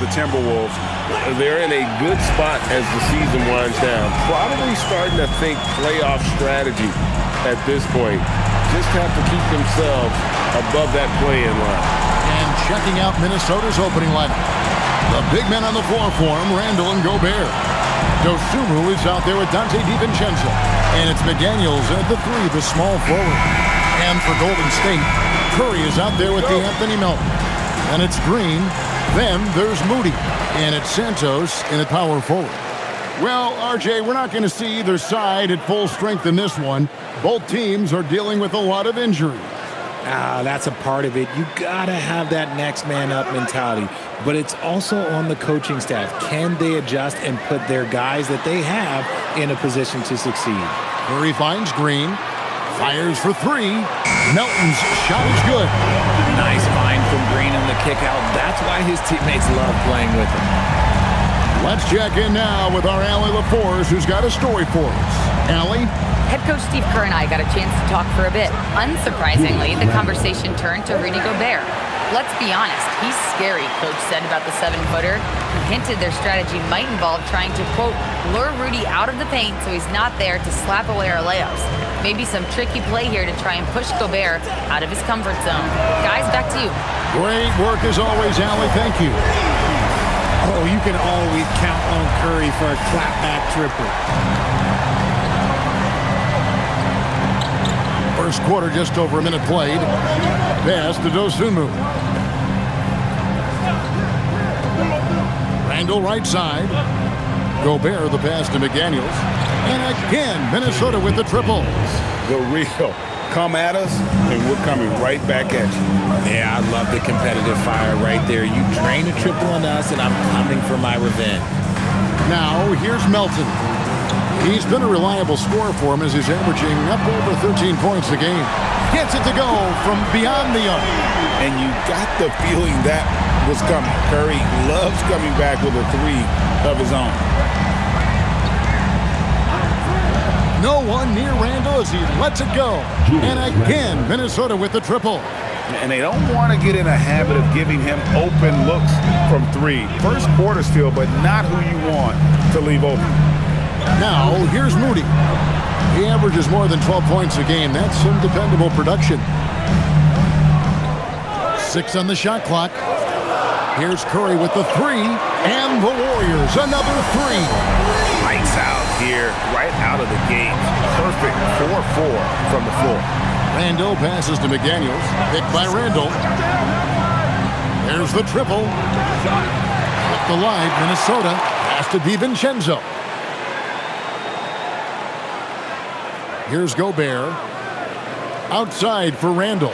the Timberwolves. They're in a good spot as the season winds down. Probably starting to think playoff strategy at this point. Just have to keep themselves above that play-in line. And checking out Minnesota's opening lineup. The big men on the floor for him, Randall and Gobert. Dosunmu is out there with Dante DiVincenzo. And it's McDaniels at the 3, the small forward. And for Golden State, Curry is out there with DeAnthony Melton. And it's Green. Then there's Moody. And it's Santos in at power forward. Well, RJ, we're not going to see either side at full strength in this one. Both teams are dealing with a lot of injury. That's a part of it. You got to have that next man up mentality. But it's also on the coaching staff. Can they adjust and put their guys that they have in a position to succeed? Curry finds Green. Fires for 3. Melton's shot is good. Nice find from Green in the kick out. That's why his teammates love playing with him. Let's check in now with our Allie LaForce, who's got a story for us. Allie? Head coach Steve Kerr and I got a chance to talk for a bit. Unsurprisingly, the conversation turned to Rudy Gobert. Let's be honest, he's scary, coach said about the 7-footer. He hinted their strategy might involve trying to, quote, lure Rudy out of the paint so he's not there to slap away our layups. Maybe some tricky play here to try and push Gobert out of his comfort zone. Guys, back to you. Great work as always, Allie. Thank you. Oh, you can always count on Curry for a clapback triple. First quarter, just over a minute played. Pass to Dosunmu. Randall right side. Gobert the pass to McDaniels. And again, Minnesota with the triple. The real. Come at us, and we're coming right back at you. Yeah, I love the competitive fire right there. You drain a triple on us, and I'm coming for my revenge. Now, here's Melton. He's been a reliable scorer for him as he's averaging up over 13 points a game. Gets it to go from beyond the arc. And you got the feeling that was coming. Curry loves coming back with a 3 of his own. No one near Randall as he lets it go. And again, Minnesota with the triple. And they don't want to get in a habit of giving him open looks from 3. First quarter still, but not who you want to leave open. Now, here's Moody. He averages more than 12 points a game. That's some dependable production. 6 on the shot clock. Here's Curry with the 3. And the Warriors, another 3. Lights out here, right out of the gate. Perfect 4-4 from the floor. Randall passes to McDaniels. Picked by Randall. There's the triple. With the line, Minnesota. Pass to DiVincenzo. Here's Gobert. Outside for Randall.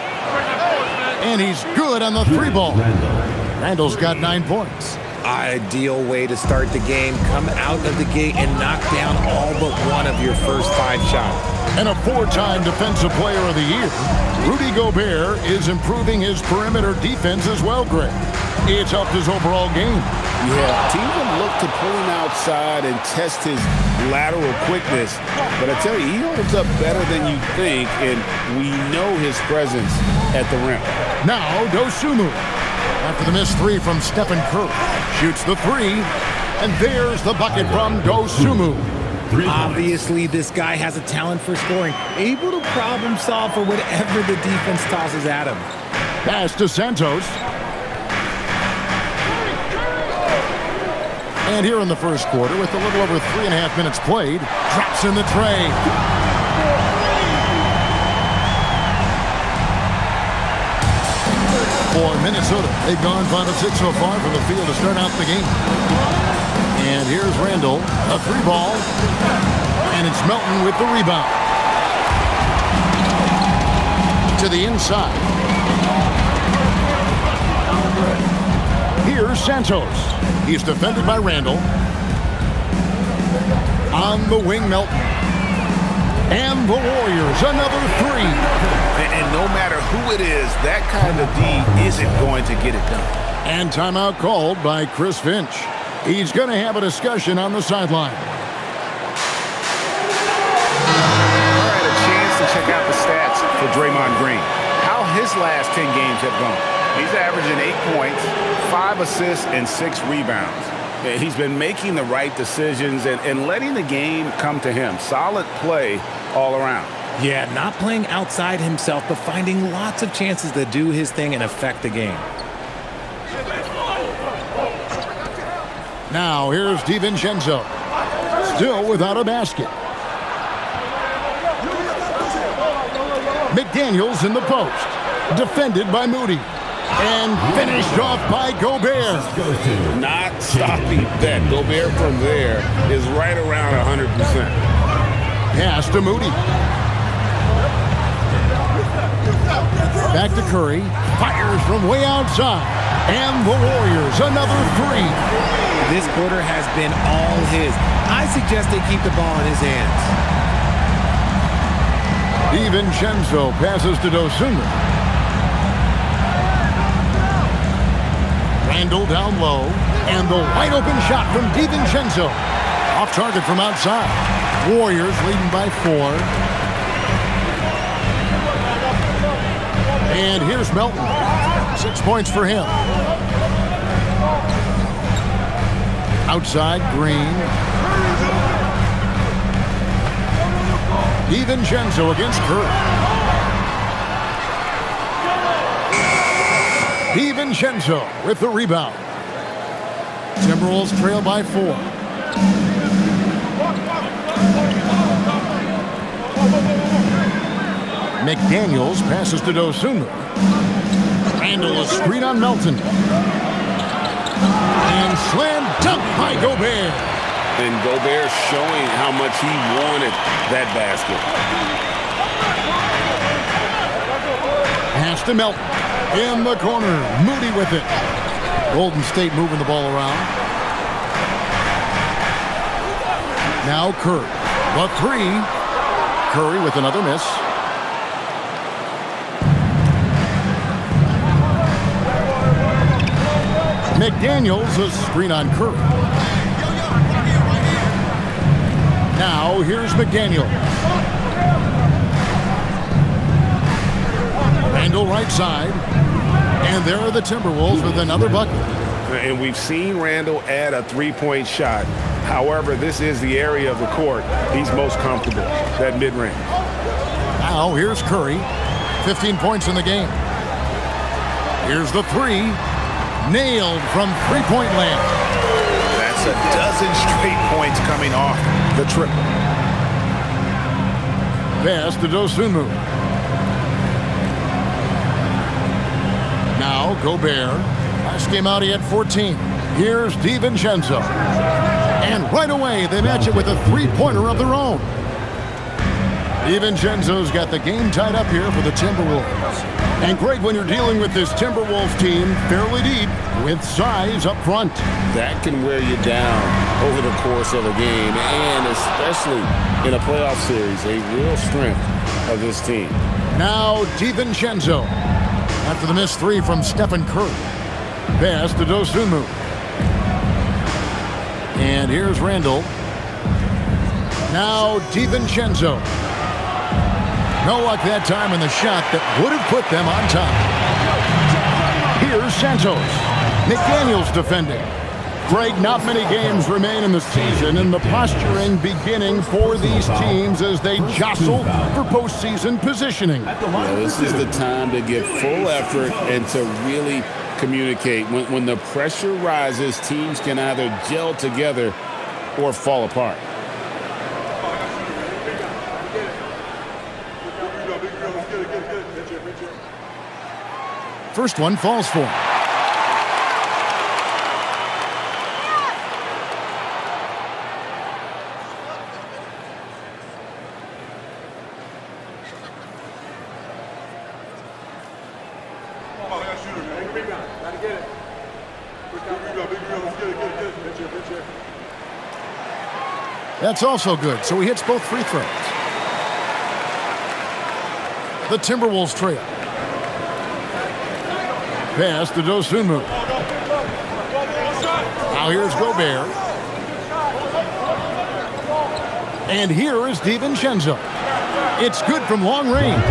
And he's good on the 3 ball. Randall's got 9 points. Ideal way to start the game. Come out of the gate and knock down all but one of your first 5 shots. And a 4-time Defensive Player of the Year. Rudy Gobert is improving his perimeter defense as well, Greg. It's helped his overall game. Yeah, teams will look to pull him outside and test his lateral quickness. But I tell you, he holds up better than you think, and we know his presence at the rim. Now, Dosunmu. After the missed 3 from Stephen Curry. Shoots the 3. And there's the bucket from Dosunmu. Obviously, this guy has a talent for scoring. Able to problem solve for whatever the defense tosses at him. Pass to Santos. And here in the first quarter, with a little over 3.5 minutes played, drops in the tray. For Minnesota, they've gone 5 of 6 so far from the field to start out the game. And here's Randall, a 3 ball, and it's Melton with the rebound. To the inside. Here's Santos. He's defended by Randall. On the wing, Melton. And the Warriors, another 3. And no matter who it is, that kind of D isn't going to get it done. And timeout called by Chris Finch. He's going to have a discussion on the sideline. All right, a chance to check out the stats for Draymond Green. How his last 10 games have gone. He's averaging 8 points, 5 assists, and 6 rebounds. He's been making the right decisions and letting the game come to him. Solid play all around. Yeah, not playing outside himself, but finding lots of chances to do his thing and affect the game. Now here's DiVincenzo. Still without a basket. McDaniels in the post. Defended by Moody. And finished off by Gobert. Not stopping that. Gobert from there is right around 100%. Pass to Moody. Back to Curry. Fires from way outside. And the Warriors, another 3. This quarter has been all his. I suggest they keep the ball in his hands. DiVincenzo passes to Dosunmu. Randle down low. And the wide open shot from DiVincenzo. Off target from outside. Warriors leading by 4. And here's Melton. 6 points for him. Outside, Green. DiVincenzo against Curry. DiVincenzo with the rebound. Timberwolves trail by 4. McDaniels passes to Dosunmu. Randle a screen on Melton. And slam dunk by Gobert. And Gobert showing how much he wanted that basket. Pass to Melton. In the corner. Moody with it. Golden State moving the ball around. Now Curry. The 3. Curry with another miss. McDaniels a screen on Curry. Now here's McDaniels. Randle right side. And there are the Timberwolves with another bucket. And we've seen Randle add a 3-point shot. However, this is the area of the court he's most comfortable, that mid-range. Now here's Curry. 15 points in the game. Here's the 3. Nailed from three-point land. That's a dozen straight points coming off the triple. Pass to Dosunmu. Now Gobert. Last game out he had 14. Here's DiVincenzo. And right away they match it with a three-pointer of their own. DiVincenzo's got the game tied up here for the Timberwolves. And Greg, when you're dealing with this Timberwolves team, fairly deep, with size up front. That can wear you down over the course of a game, and especially in a playoff series, a real strength of this team. Now DiVincenzo. After the missed 3 from Stephen Curry. Pass to Dosunmu. And here's Randle. Now DiVincenzo. No luck that time in the shot that would have put them on top. Here's Santos. McDaniels defending. Greg, not many games remain in the season, and the posturing beginning for these teams as they jostle for postseason positioning. Yeah, this is the time to give full effort and to really communicate. When the pressure rises, teams can either gel together or fall apart. First one falls for him. That's also good, so he hits both free throws. The Timberwolves trail. Pass to Dosunmu. Now here's Gobert. And here is DiVincenzo. It's good from long range.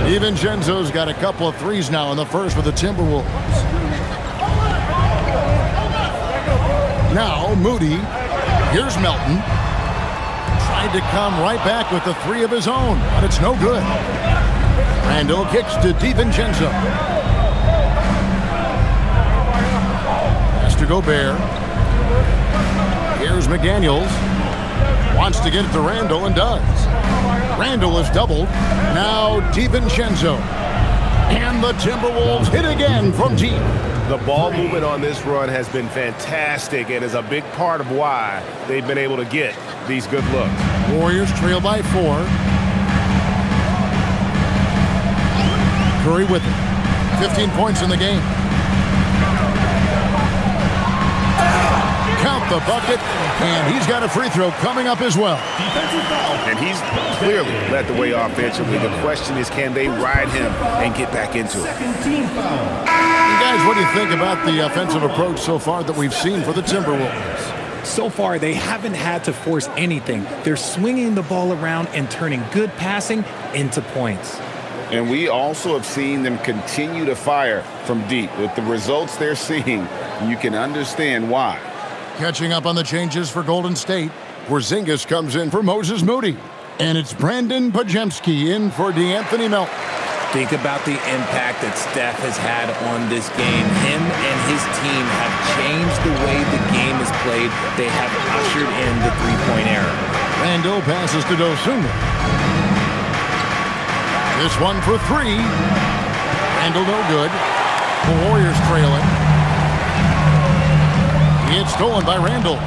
DiVincenzo's got a couple of threes now in the first for the Timberwolves. Now Moody. Here's Melton. Tried to come right back with the three of his own, but it's no good. Randall kicks to DiVincenzo. Pass to Gobert. Here's McDaniels. Wants to get it to Randall and does. Randall is doubled. Now DiVincenzo. And the Timberwolves hit again from deep. The ball movement on this run has been fantastic and is a big part of why they've been able to get these good looks. Warriors trail by 4. Curry with it. 15 points in the game. Count the bucket, and he's got a free throw coming up as well. And he's clearly led the way offensively. The question is, can they ride him and get back into it? And guys, what do you think about the offensive approach so far that we've seen for the Timberwolves? So far, they haven't had to force anything. They're swinging the ball around and turning good passing into points. And we also have seen them continue to fire from deep. With the results they're seeing, you can understand why. Catching up on the changes for Golden State, Porzingis comes in for Moses Moody. And it's Brandon Podziemski in for DeAnthony Melton. Think about the impact that Steph has had on this game. Him and his team have changed the way the game is played. They have ushered in the three-point era. Randall passes to Dosunmu. This one for 3. Randall no good. The Warriors trailing. It's stolen by Randall.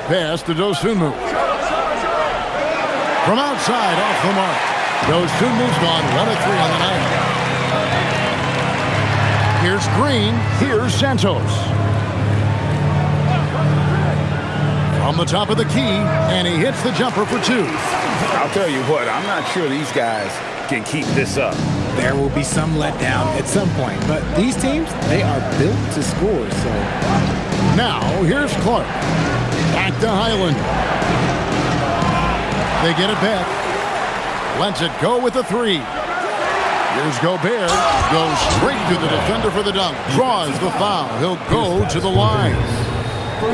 Pass to Dosunmu. From outside, off the mark. Dosunmu's gone 1 of 3 on the night. Here's Green. Here's Santos. From the top of the key, and he hits the jumper for 2. I'll tell you what, I'm not sure these guys can keep this up. There will be some letdown at some point, but these teams, they are built to score, so. Now, here's Clark. Back to Highland. They get it back. Lets it go with the 3. Here's Gobert. Goes straight to the defender for the dunk. Draws the foul. He'll go to the line.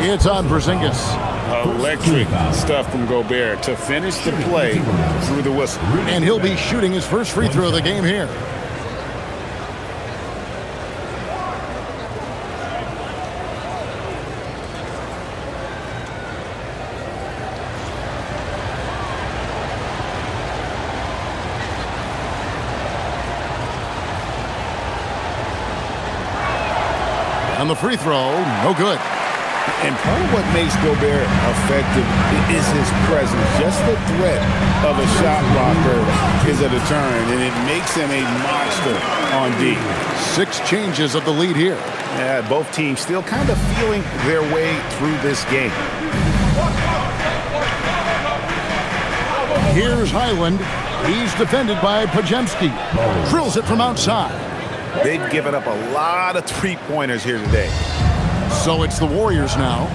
It's on Porzingis. Electric stuff from Gobert to finish the play through the whistle. And he'll be shooting his first free throw of the game here. And the free throw, no good. And part of what makes Gobert effective is his presence. Just the threat of a shot blocker is a deterrent, and it makes him a monster on D. 6 changes of the lead here. Yeah, both teams still kind of feeling their way through this game. Here's Highland. He's defended by Podziemski. Drills it from outside. They've given up a lot of three-pointers here today. So it's the Warriors now,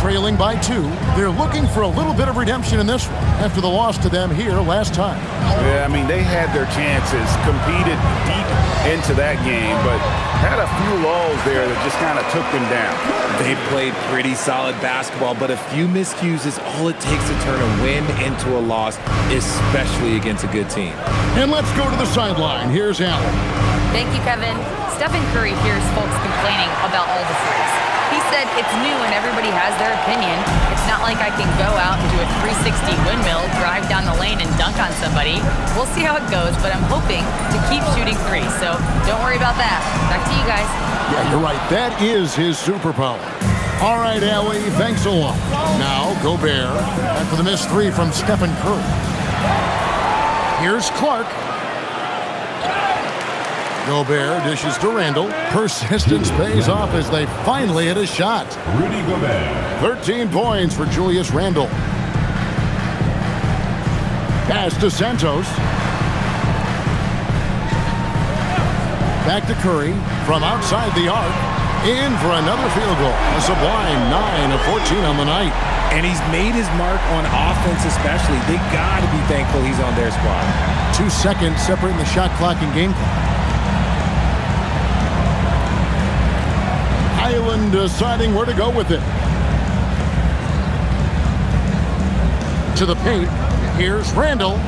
trailing by 2. They're looking for a little bit of redemption in this one after the loss to them here last time. Yeah, I mean, they had their chances, competed deep into that game, but had a few lulls there that just kind of took them down. They played pretty solid basketball, but a few miscues is all it takes to turn a win into a loss, especially against a good team. And let's go to the sideline. Here's Allen. Thank you, Kevin. Stephen Curry hears folks complaining about all the threes. He said it's new and everybody has their opinion. It's not like I can go out and do a 360 windmill, drive down the lane, and dunk on somebody. We'll see how it goes, but I'm hoping to keep shooting threes, so don't worry about that. Back to you guys. Yeah, you're right. That is his superpower. All right, Allie, thanks a lot. Now, Gobert after the missed 3 from Stephen Curry. Here's Clark. Gobert dishes to Randall. Persistence pays off as they finally hit a shot. Rudy Gobert. 13 points for Julius Randle. Pass to Santos. Back to Curry from outside the arc. In for another field goal. A sublime 9 of 14 on the night. And he's made his mark on offense especially. They got to be thankful he's on their squad. 2 seconds separating the shot clock and game clock. Highland deciding where to go with it. To the paint. Here's Randall.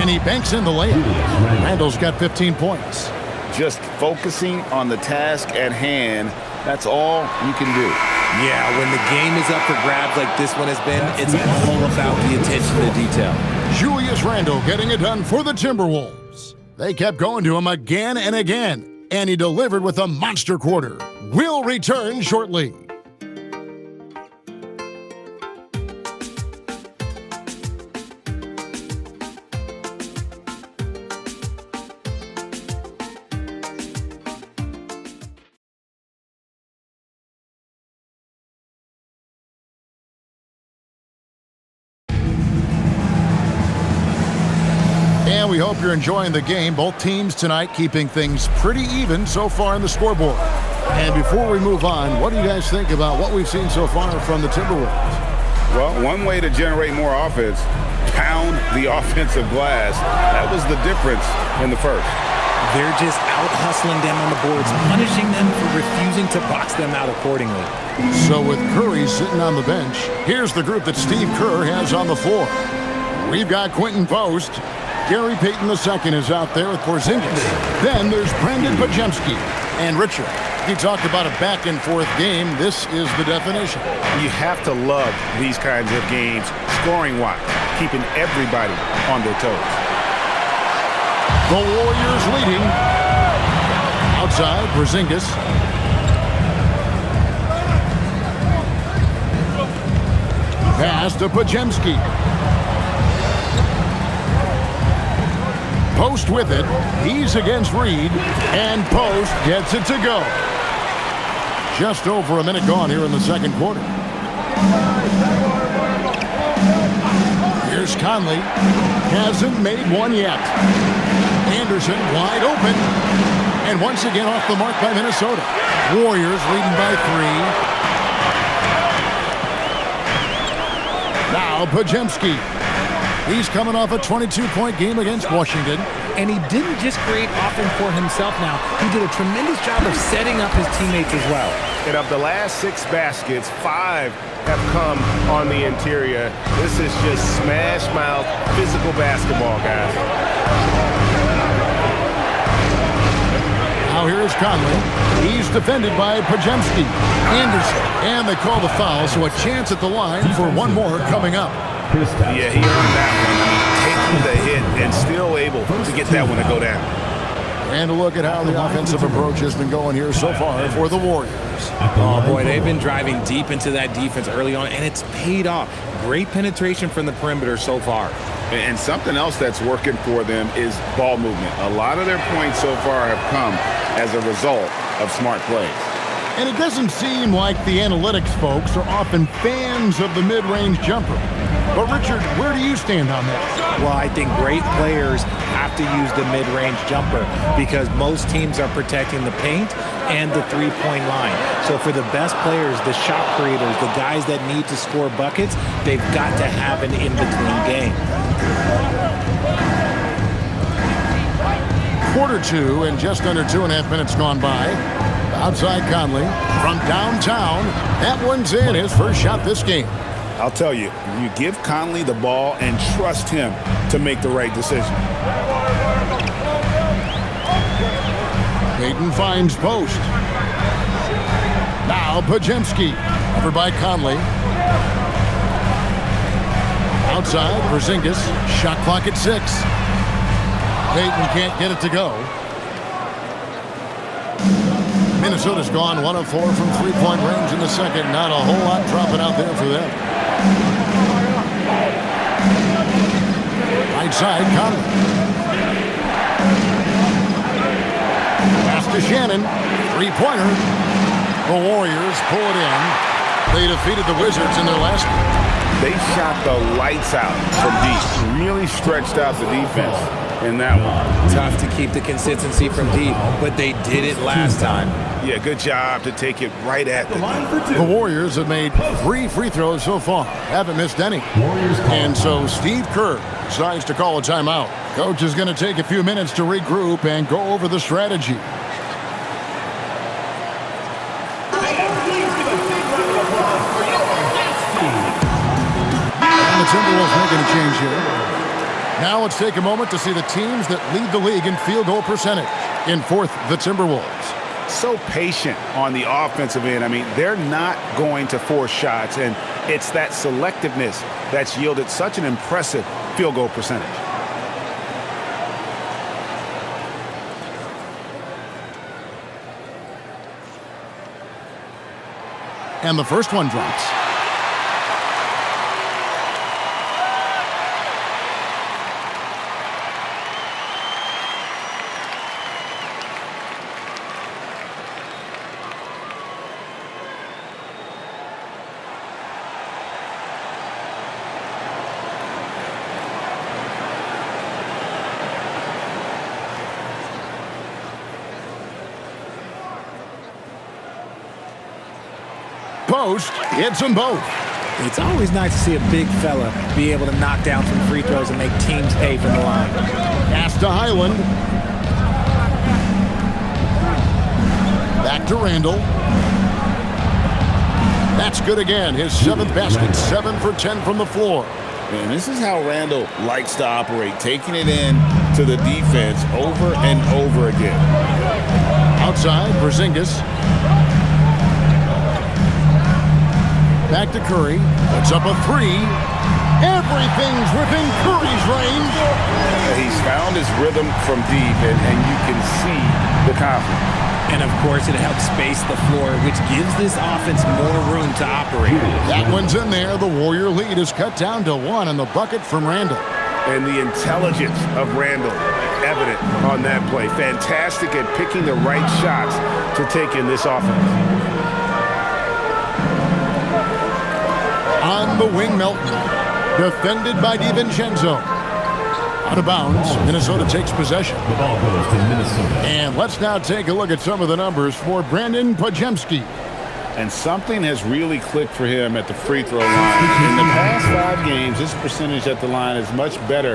And he banks in the layup. Randall's got 15 points. Just focusing on the task at hand, that's all you can do. Yeah, when the game is up for grabs like this one has been, it's all about the attention to detail. Julius Randle getting it done for the Timberwolves. They kept going to him again and again, and he delivered with a monster quarter. We'll return shortly. And we hope you're enjoying the game. Both teams tonight keeping things pretty even so far in the scoreboard. And before we move on, what do you guys think about what we've seen so far from the Timberwolves? Well, one way to generate more offense, pound the offensive glass. That was the difference in the first. They're just out-hustling them on the boards, punishing them for refusing to box them out accordingly. So with Curry sitting on the bench, here's the group that Steve Kerr has on the floor. We've got Quentin Post. Gary Payton II is out there with Porzingis. Then there's Brandon Pajemski. And Richard, he talked about a back-and-forth game. This is the definition. You have to love these kinds of games, scoring-wise, keeping everybody on their toes. The Warriors leading. Outside, Porzingis. Pass to Pajemski. Post with it. He's against Reed. And Post gets it to go. Just over a minute gone here in the second quarter. Here's Conley. Hasn't made one yet. Anderson wide open. And once again off the mark by Minnesota. Warriors leading by 3. Now Pajemski. He's coming off a 22-point game against Washington. And he didn't just create offense for himself now. He did a tremendous job of setting up his teammates as well. And of the last 6 baskets, 5 have come on the interior. This is just smash mouth physical basketball, guys. Now here's Conley. He's defended by Pajemski. Anderson. And they call the foul, so a chance at the line for one more coming up. Yeah, he earned that one. Taking the hit and still able to get that one to go down. And a look at how the offensive approach has been going here so far for the Warriors. Oh, boy, they've been driving deep into that defense early on, and it's paid off. Great penetration from the perimeter so far. And something else that's working for them is ball movement. A lot of their points so far have come as a result of smart plays. And it doesn't seem like the analytics folks are often fans of the mid-range jumper. But, Richard, where do you stand on that? Well, I think great players have to use the mid-range jumper because most teams are protecting the paint and the three-point line. So for the best players, the shot creators, the guys that need to score buckets, they've got to have an in-between game. Quarter 2 and just under 2.5 minutes gone by. Outside Conley from downtown. That one's in, his first shot this game. I'll tell you, you give Conley the ball and trust him to make the right decision. Payton finds Post. Now Pajemski. Over by Conley. Outside, Porzingis. Shot clock at 6. Payton can't get it to go. Minnesota's gone 1 of 4 from three-point range in the second. Not a whole lot dropping out there for them. Right side, Conley. Pass to Shannon. Three-pointer. The Warriors pull it in. They defeated the Wizards in their last game. They shot the lights out from deep. Really stretched out the defense. in that one. Tough to keep the consistency from deep, but they did it last time. Yeah, good job to take it right at them. The Warriors have made 3 free throws so far. Haven't missed any. And so Steve Kerr decides to call a timeout. Coach is going to take a few minutes to regroup and go over the strategy. And the Timberwolves making a change here. Now let's take a moment to see the teams that lead the league in field goal percentage. In fourth, the Timberwolves. So patient on the offensive end. I mean, they're not going to force shots, and it's that selectiveness that's yielded such an impressive field goal percentage. And the first one drops. Post hits them both. It's always nice to see a big fella be able to knock down some free throws and make teams pay from the line. Pass to Highland. Back to Randall. That's good again. His 7th basket, 7 for 10 from the floor. And this is how Randall likes to operate, taking it in to the defense over and over again. Outside, Porzingis. Back to Curry. Puts up a 3. Everything's within Curry's range. He's found his rhythm from deep, and you can see the confidence. And, of course, it helps space the floor, which gives this offense more room to operate. That one's in there. The Warrior lead is cut down to 1 on the bucket from Randall. And the intelligence of Randall evident on that play. Fantastic at picking the right shots to take in this offense. On the wing, Melton. Defended by DiVincenzo. Out of bounds. Minnesota takes possession. The ball goes to Minnesota. And let's now take a look at some of the numbers for Brandon Podziemski. And something has really clicked for him at the free throw line. In the past 5 games, his percentage at the line is much better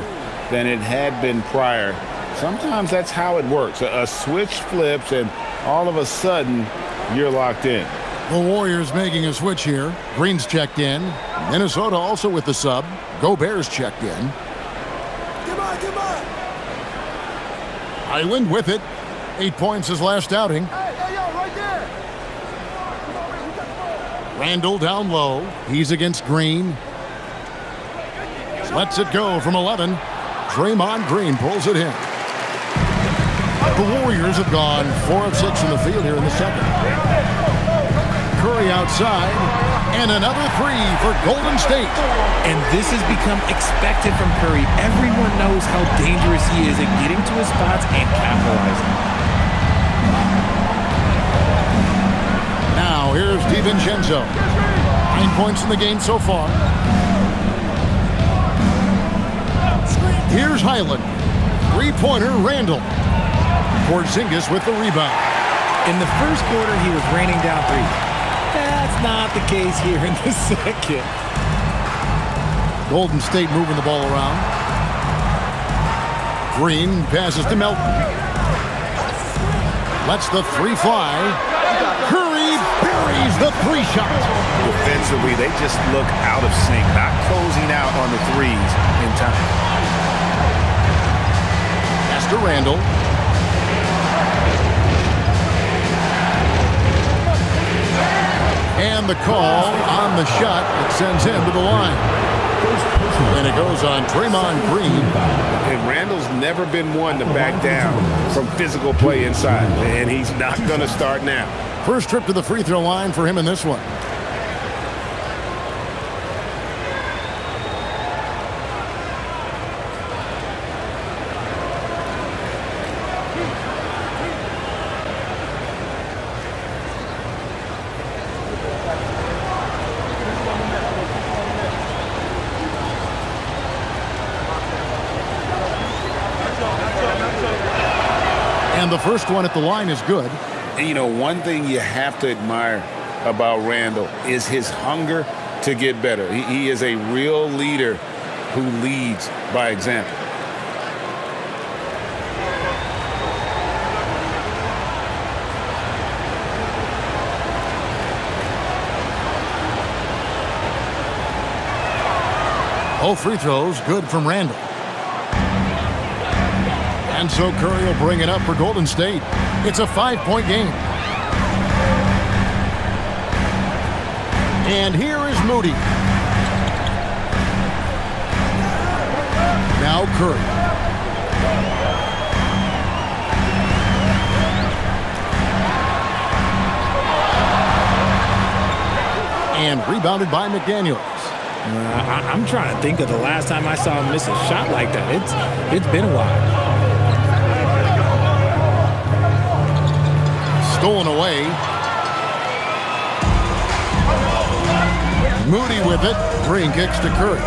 than it had been prior. Sometimes that's how it works. A switch flips, and all of a sudden, you're locked in. The Warriors making a switch here. Green's checked in. Minnesota also with the sub. Gobert's checked in. Highland with it. 8 points his last outing. Randall down low. He's against Green. Lets it go from 11. Draymond Green pulls it in. The Warriors have gone 4 of 6 in the field here in the second. Curry outside, and another 3 for Golden State. And this has become expected from Curry. Everyone knows how dangerous he is at getting to his spots and capitalizing. Now here's DiVincenzo. 9 points in the game so far. Here's Highland. 3-pointer Randall. Porzingis with the rebound. In the first quarter, he was raining down 3. That's not the case here in the second. Golden State moving the ball around. Green passes to Melton. Lets the 3 fly. Curry buries the 3 shot. Defensively, they just look out of sync, not closing out on the 3s in time. Pass to Randall. And the call on the shot that sends him to the line. And it goes on Draymond Green. And Randall's never been one to back down from physical play inside. And he's not going to start now. First trip to the free throw line for him in this one. And the first one at the line is good. And, you know, one thing you have to admire about Randall is his hunger to get better. He is a real leader who leads by example. All free throws good from Randall. And so Curry will bring it up for Golden State. It's a 5-point game. And here is Moody. Now Curry. And rebounded by McDaniels. I'm trying to think of the last time I saw him miss a shot like that. It's been a while. Stolen away. Moody with it. Green kicks to Curry.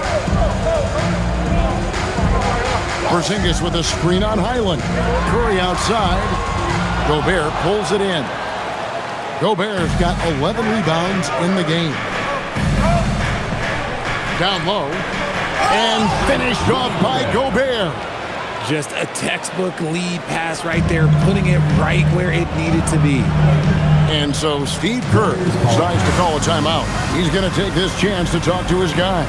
Porzingis with a screen on Highland. Curry outside. Gobert pulls it in. Gobert's got 11 rebounds in the game. Down low. And finished off by Gobert. Just a textbook lead pass right there, putting it right where it needed to be. And so Steve Kerr decides to call a timeout. He's going to take this chance to talk to his guy.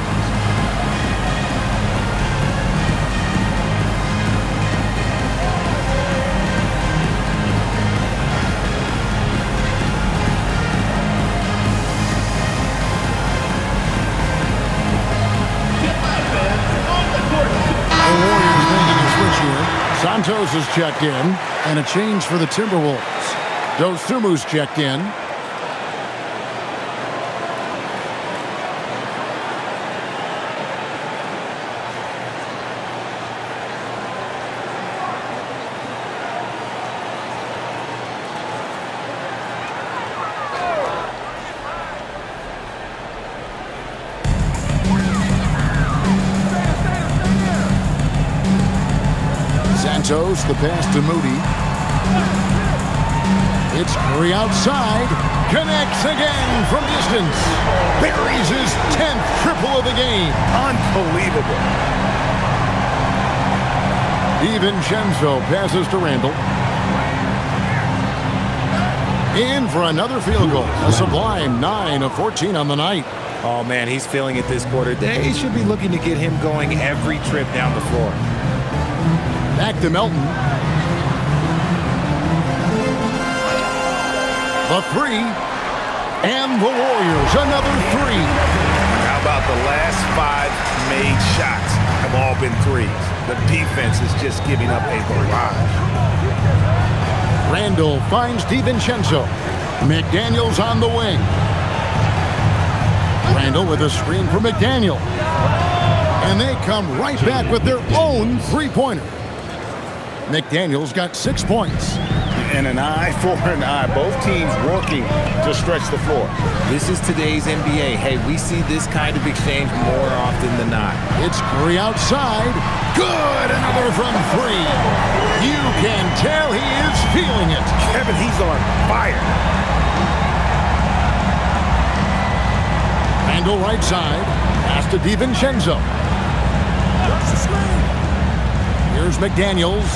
Santos has checked in, and a change for the Timberwolves. Dosumu's checked in. Santos, the pass to Moody. It's Curry outside. Connects again from distance. Buries his 10th triple of the game. Unbelievable. DiVincenzo passes to Randall. In for another field goal. A sublime 9 of 14 on the night. Oh, man, he's feeling it this quarter. They should be looking to get him going every trip down the floor. Back to Melton. The three. And the Warriors, another three. How about the last 5 made shots have all been threes? The defense is just giving up a barrage. Randall finds DiVincenzo. McDaniels on the wing. Randall with a screen for McDaniel. And they come right back with their own three-pointer. McDaniels got 6 points. And an eye for an eye. Both teams working to stretch the floor. This is today's NBA. Hey, we see this kind of exchange more often than not. It's Curry outside. Good! Another from 3. You can tell he is feeling it. Kevin, he's on fire. Randall right side. Pass to DiVincenzo. Here's McDaniels.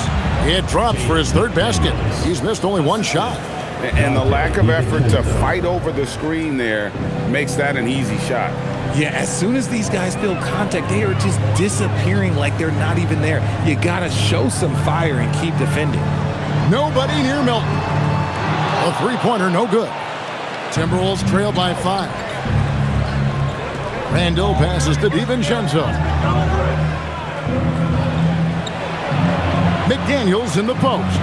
It drops for his 3rd basket. He's missed only 1 shot. And the lack of effort to fight over the screen there makes that an easy shot. Yeah, as soon as these guys feel contact, they are just disappearing like they're not even there. You got to show some fire and keep defending. Nobody near Milton. A three-pointer, no good. Timberwolves trail by 5. Randall passes to DiVincenzo. McDaniels in the post.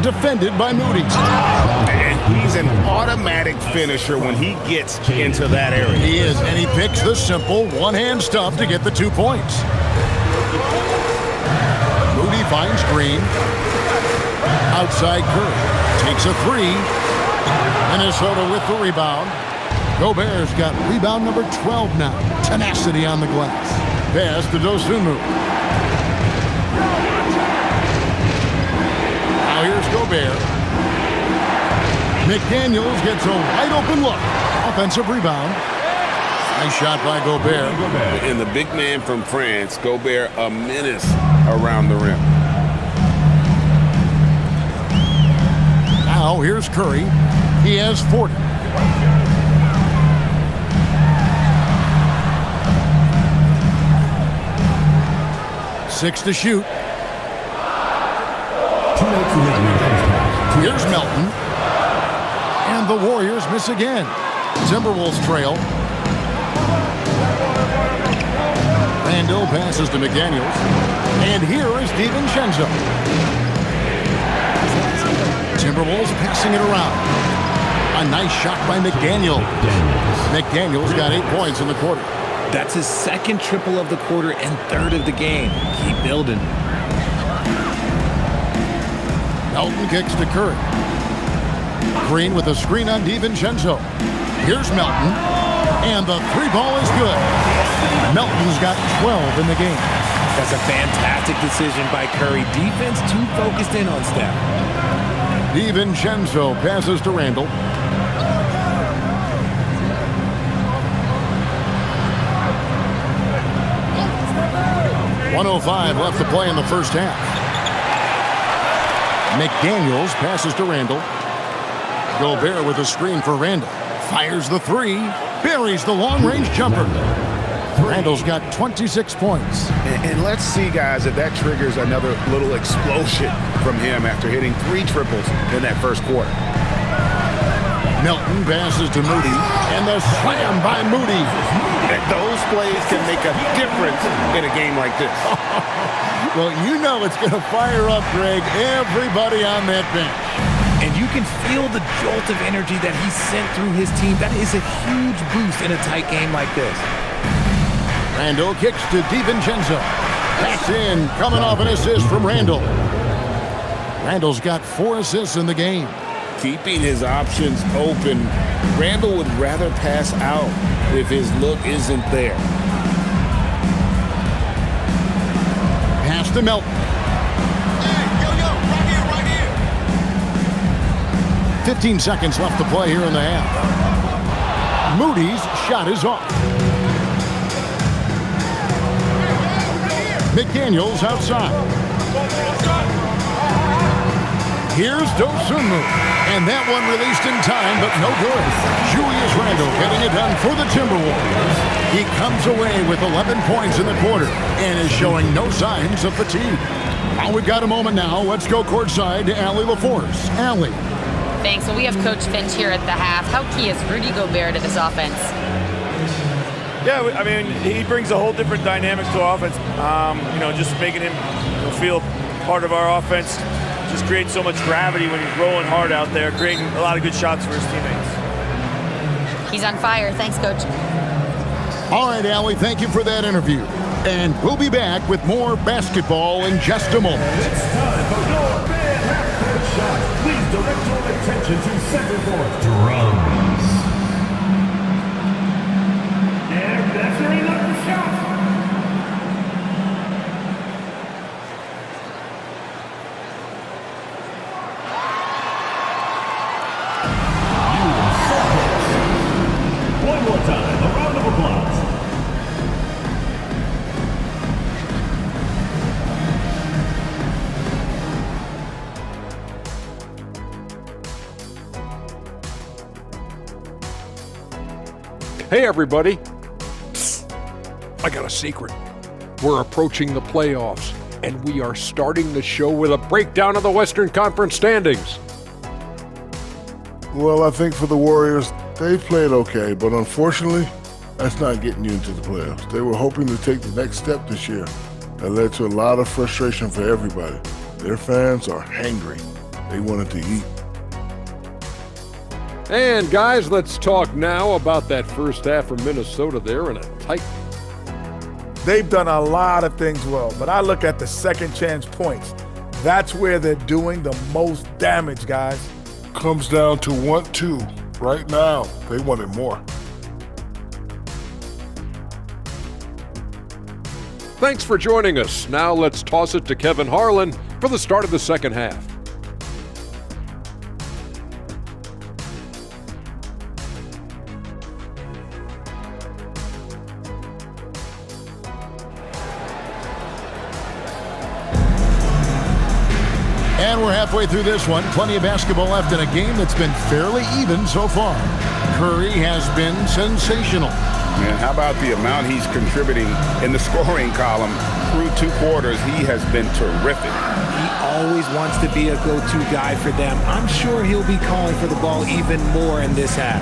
Defended by Moody. And he's an automatic finisher when he gets into that area. He is, and he picks the simple one-hand stuff to get the 2 points. Moody finds Green. Outside Curry. Takes a 3. Minnesota with the rebound. Gobert's got rebound number 12 now. Tenacity on the glass. Pass to Dosunmu. Now here's Gobert. McDaniels gets a wide open look. Offensive rebound. Nice shot by Gobert. And the big man from France, Gobert, a menace around the rim. Now here's Curry. He has 40. Six to shoot. Here's Melton. And the Warriors miss again. Timberwolves trail. Randall passes to McDaniels. And here is DiVincenzo. Timberwolves passing it around. A nice shot by McDaniel. McDaniels got 8 points in the quarter. That's his second triple of the quarter and third of the game. Keep building. Melton kicks to Curry. Green with a screen on DiVincenzo. Here's Melton. And the three ball is good. Melton's got 12 in the game. That's a fantastic decision by Curry. Defense too focused in on Steph. DiVincenzo passes to Randall. .105 left to play in the first half. McDaniels passes to Randall. Gobert with a screen for Randall. Fires the three. Buries the long-range jumper. Randall's got 26 points. And let's see, guys, if that triggers another little explosion from him after hitting 3 triples in that first quarter. Melton passes to Moody. And the slam by Moody. And those plays can make a difference in a game like this. Well, you know it's going to fire up, Greg, everybody on that bench. And you can feel the jolt of energy that he sent through his team. That is a huge boost in a tight game like this. Randall kicks to DiVincenzo. Pass in, coming off an assist from Randall. Randall's got 4 assists in the game. Keeping his options open, Randall would rather pass out if his look isn't there. Pass to Melton. Hey, right here. 15 seconds left to play here in the half. Moody's shot is off. McDaniels outside. Here's Dosunmu. And that one released in time, but no good. Julius Randle getting it done for the Timberwolves. He comes away with 11 points in the quarter and is showing no signs of fatigue. Now we've got a moment now. Let's go courtside to Allie LaForce. Allie. Thanks. Well, we have Coach Finch here at the half. How key is Rudy Gobert to this offense? Yeah, I mean, he brings a whole different dynamic to offense. Just making him feel part of our offense just creates so much gravity when he's rolling hard out there, creating a lot of good shots for his teammates. He's on fire. Thanks, Coach. All right, Allie, thank you for that interview. And we'll be back with more basketball in just a moment. It's time for your band half-court shot. Please direct your attention to center court. Drums. And that's where he left the shot. One more time, a round of applause. Hey everybody, I got a secret. We're approaching the playoffs, and we are starting the show with a breakdown of the Western Conference standings. Well, I think for the Warriors, they've played okay, but unfortunately, that's not getting you into the playoffs. They were hoping to take the next step this year. That led to a lot of frustration for everybody. Their fans are hangry. They wanted to eat. And guys, let's talk now about that first half from Minnesota there in a tight. They've done a lot of things well, but I look at the second chance points. That's where they're doing the most damage, guys. Comes down to 1-2 right now. They wanted more. Thanks for joining us. Now let's toss it to Kevin Harlan for the start of the second half. And we're halfway through this one. Plenty of basketball left in a game that's been fairly even so far. Curry has been sensational. Man, how about the amount he's contributing in the scoring column through 2 quarters? He has been terrific. He always wants to be a go-to guy for them. I'm sure he'll be calling for the ball even more in this half.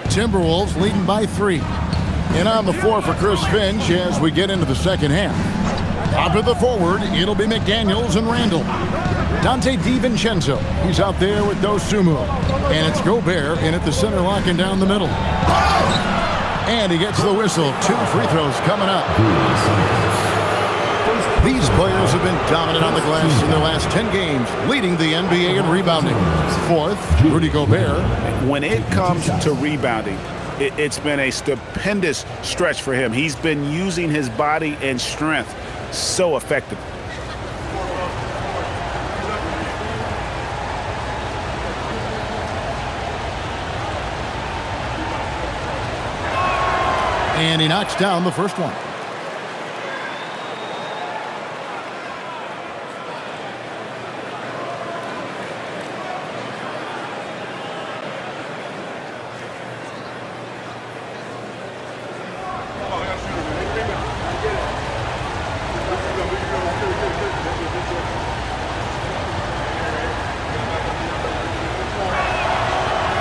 Timberwolves leading by 3. And on the floor for Chris Finch as we get into the second half. Out to the forward, it'll be McDaniels and Randall. Dante DiVincenzo, he's out there with Dosunmu. And it's Gobert in at the center, locking down the middle. And he gets the whistle. 2 free throws coming up. These players have been dominant on the glass in their last 10 games, leading the NBA in rebounding. 4th, Rudy Gobert. When it comes to rebounding, it's been a stupendous stretch for him. He's been using his body and strength so effectively. And he knocks down the first one.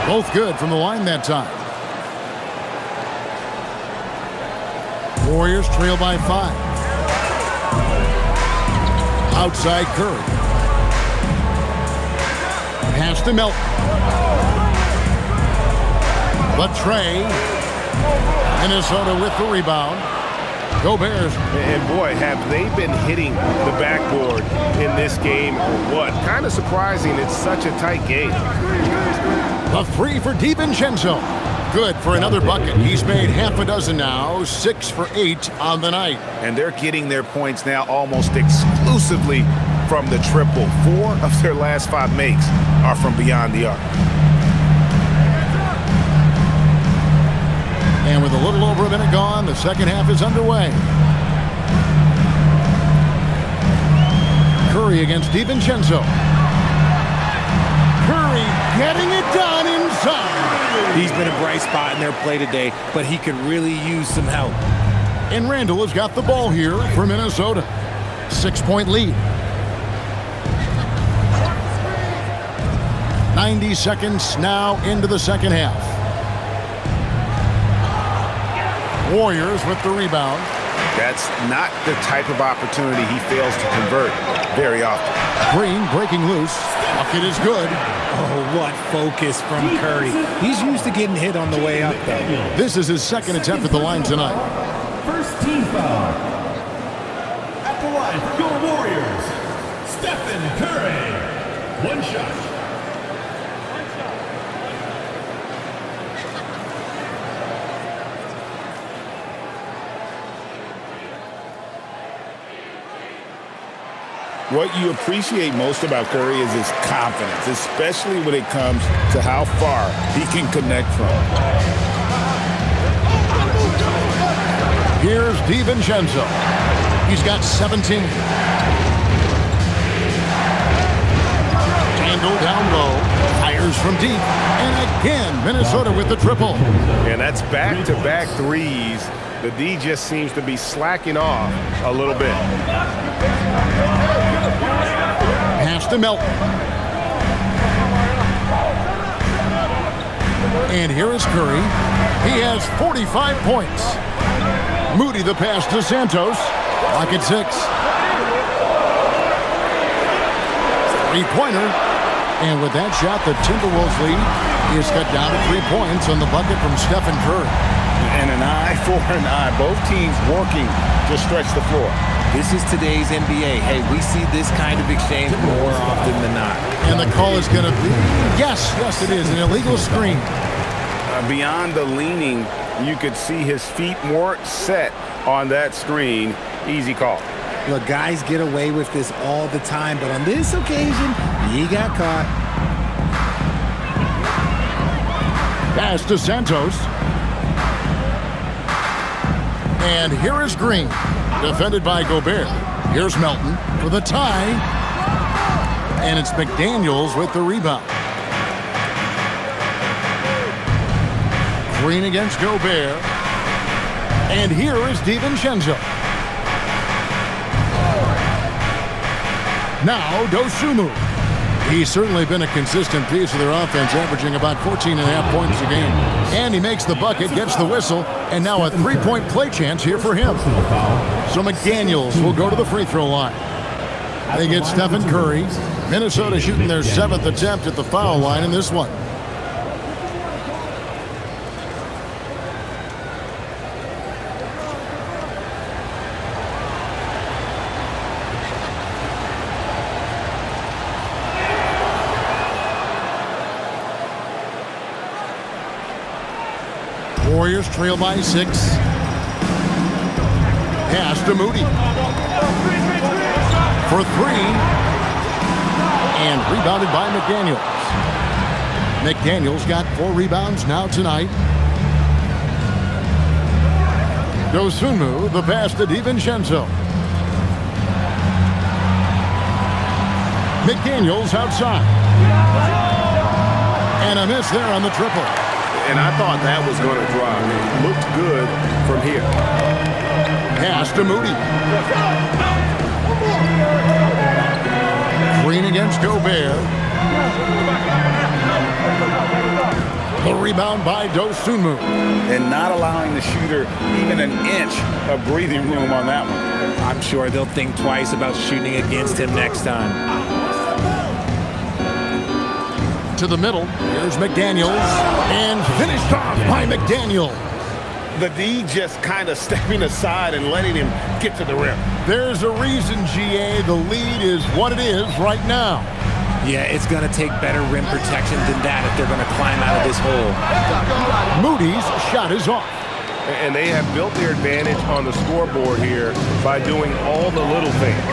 Both good from the line that time. Warriors trail by 5. Outside Curry. Pass to Melton. Latrey. Minnesota with the rebound. Gobert. And boy, have they been hitting the backboard in this game or what? Kind of surprising. It's such a tight game. The 3 for DiVincenzo. Good for another bucket. He's made half a dozen now, 6 for 8 on the night. And they're getting their points now almost exclusively from the triple. 4 of their last 5 makes are from beyond the arc. And with a little over a minute gone, the second half is underway. Curry against DiVincenzo. Curry getting it done inside. He's been a bright spot in their play today, but he could really use some help. And Randall has got the ball here for Minnesota. 6-point lead. 90 seconds now into the second half. Warriors with the rebound. That's not the type of opportunity he fails to convert very often. Green breaking loose. Bucket is good. Oh, what focus from Curry. He's used to getting hit on the way up, though. This is his second attempt at the line tonight. First team foul. At the line for your Warriors, Stephen Curry. 1 shot. What you appreciate most about Curry is his confidence, especially when it comes to how far he can connect from. Here's DiVincenzo. He's got 17. Handle down low. Fires from deep. And again, Minnesota with the triple. And that's back-to-back threes. The D just seems to be slacking off a little bit. Pass to Melton. And here is Curry. He has 45 points. Moody the pass to Santos. Lock at 6. 3-pointer. And with that shot, the Timberwolves lead is cut down to 3 points on the bucket from Stephen Curry. And an eye for an eye. Both teams working to stretch the floor. This is today's NBA. Hey, we see this kind of exchange more often than not. And the call is going to be, yes, it is, an illegal screen. Beyond the leaning, you could see his feet more set on that screen. Easy call. Look, guys get away with this all the time, but on this occasion, he got caught. Pass to Santos. And here is Green, defended by Gobert. Here's Melton for the tie. And it's McDaniels with the rebound. Green against Gobert. And here is DiVincenzo. Now Dosunmu. He's certainly been a consistent piece of their offense, averaging about 14.5 points a game. And he makes the bucket, gets the whistle, and now a three-point play chance here for him. So McDaniels will go to the free throw line. They get Stephen Curry. Minnesota shooting their 7th attempt at the foul line in this one. Warriors trail by 6. Pass to Moody. For 3. And rebounded by McDaniels. McDaniels got 4 rebounds now tonight. Dosunmu, the pass to DiVincenzo. McDaniels outside. And a miss there on the triple. And I thought that was going to drop. It looked good from here. Pass to Moody. Green against Gobert. The rebound by Dosunmu. And not allowing the shooter even an inch of breathing room on that one. I'm sure they'll think twice about shooting against him next time. To the middle. Here's McDaniels. And finished off by McDaniel. The D just kind of stepping aside and letting him get to the rim. There's a reason, GA. The lead is what it is right now. Yeah, it's going to take better rim protection than that if they're going to climb out of this hole. Moody's shot is off. And they have built their advantage on the scoreboard here by doing all the little things.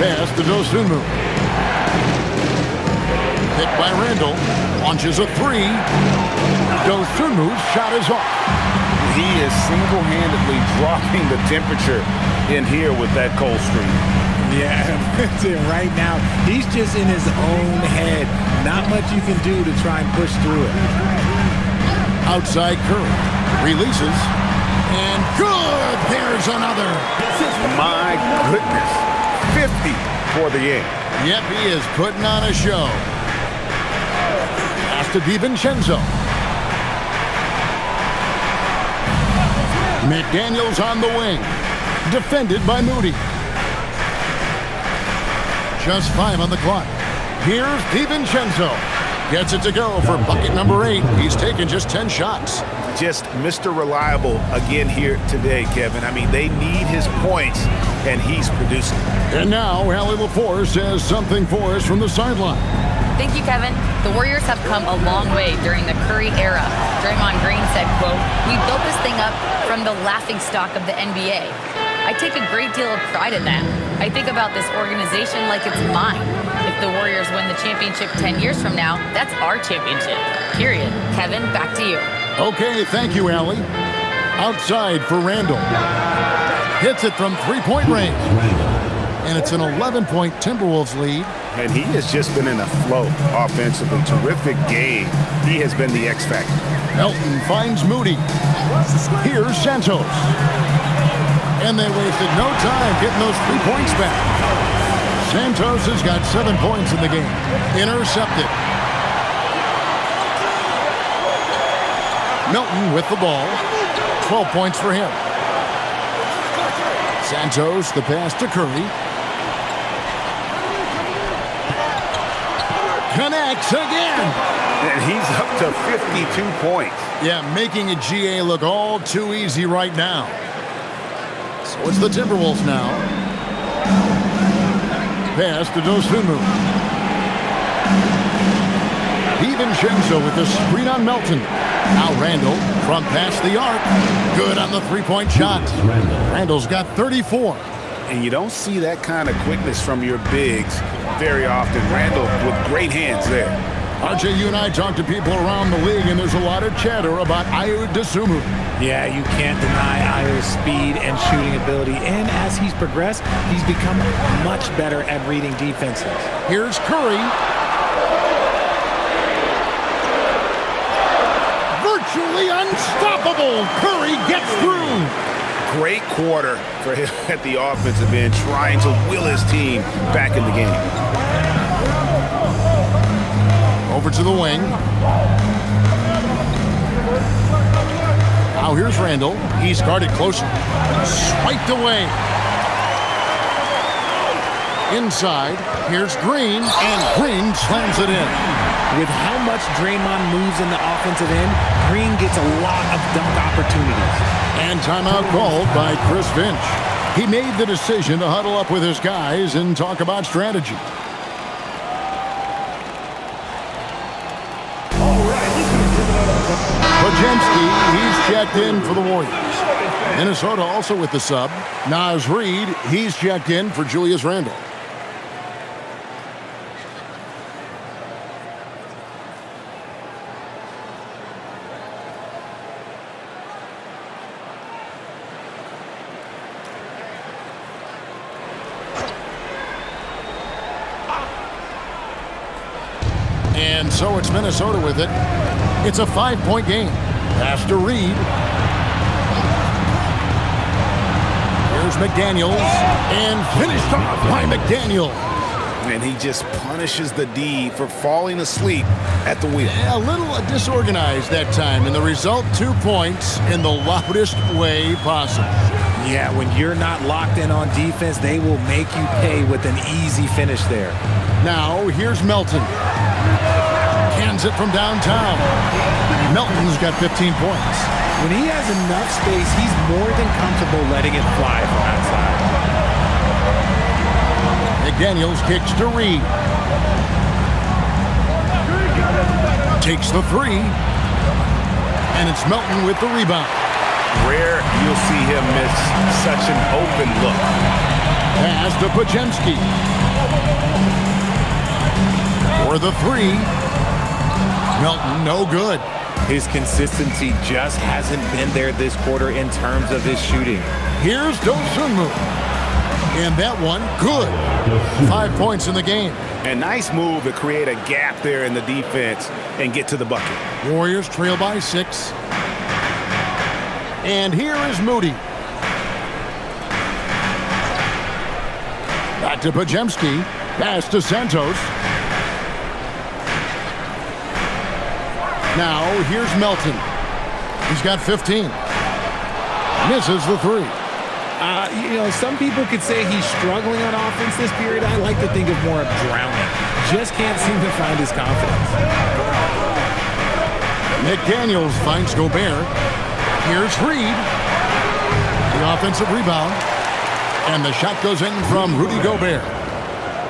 Pass to Dosunmu. Hit by Randall. Launches a 3. Dosunmu's shot is off. He is single-handedly dropping the temperature in here with that cold streak. Yeah, right now, he's just in his own head. Not much you can do to try and push through it. Outside Curry. Releases. And good! There's another. My goodness. 50 for the end. Yep, he is putting on a show. Pass to DiVincenzo. McDaniels on the wing. Defended by Moody. Just 5 on the clock. Here's DiVincenzo. Gets it to go for bucket number 8. He's taken just 10 shots. Just Mr. Reliable again here today, Kevin. I mean, they need his points, and he's producing. And now, Allie LaForce says something for us from the sideline. Thank you, Kevin. The Warriors have come a long way during the Curry era. Draymond Green said, quote, "We built this thing up from the laughingstock of the NBA. I take a great deal of pride in that. I think about this organization like it's mine. If the Warriors win the championship 10 years from now, that's our championship. Period." Kevin, back to you. Okay, thank you, Allie. Outside for Randall. Hits it from three-point range. And it's an 11-point Timberwolves lead. And he has just been in a flow offensively. Terrific game. He has been the X factor. Melton finds Moody. Here's Santos. And they wasted no time getting those 3 points back. Santos has got 7 points in the game. Intercepted. Melton with the ball. 12 points for him. Santos, the pass to Curry. Connects again. And he's up to 52 points. Yeah, making a GA look all too easy right now. So it's the Timberwolves now. Pass to Dosunmu. DiVincenzo with the screen on Melton. Now Randall from past the arc. Good on the three-point shot. Randall's got 34. And you don't see that kind of quickness from your bigs very often. Randall with great hands there. RJ, you and I talk to people around the league, and there's a lot of chatter about Ayo Dosunmu. Yeah, you can't deny Ayo's speed and shooting ability. And as he's progressed, he's become much better at reading defenses. Here's Curry. Virtually unstoppable. Curry gets through. Great quarter for him at the offensive end, trying to will his team back in the game. Over to the wing. Now here's Randall. He's guarded closer. Swiped away. Inside, here's Green, and Green slams it in. With how much Draymond moves in the offensive end, Green gets a lot of dunk opportunities. And timeout called by Chris Finch. He made the decision to huddle up with his guys and talk about strategy. Podziemski, he's checked in for the Warriors. Minnesota also with the sub. Naz Reid, he's checked in for Julius Randle. And so it's Minnesota with it. It's a 5-point game. Pass to Reed. Here's McDaniels. And finished off by McDaniel. And he just punishes the D for falling asleep at the wheel. A little disorganized that time. And the result, 2 points in the loudest way possible. Yeah, when you're not locked in on defense, they will make you pay with an easy finish there. Now, here's Melton. Cans it from downtown. Melton's got 15 points. When he has enough space, he's more than comfortable letting it fly from outside. McDaniels kicks to Reed. Takes the three. And it's Melton with the rebound. Rare you'll see him miss such an open look. Pass to Podziemski. For the three. Melton, no good. His consistency just hasn't been there this quarter in terms of his shooting. Here's Dosunmu. And that one, good. 5 points in the game. And nice move to create a gap there in the defense and get to the bucket. Warriors trail by 6. And here is Moody. Back to Podziemski. Pass to Santos. Now, here's Melton. He's got 15. Misses the three. Some people could say he's struggling on offense this period. I like to think of more of drowning. Just can't seem to find his confidence. McDaniels finds Gobert. Here's Reed. The offensive rebound. And the shot goes in from Rudy Gobert.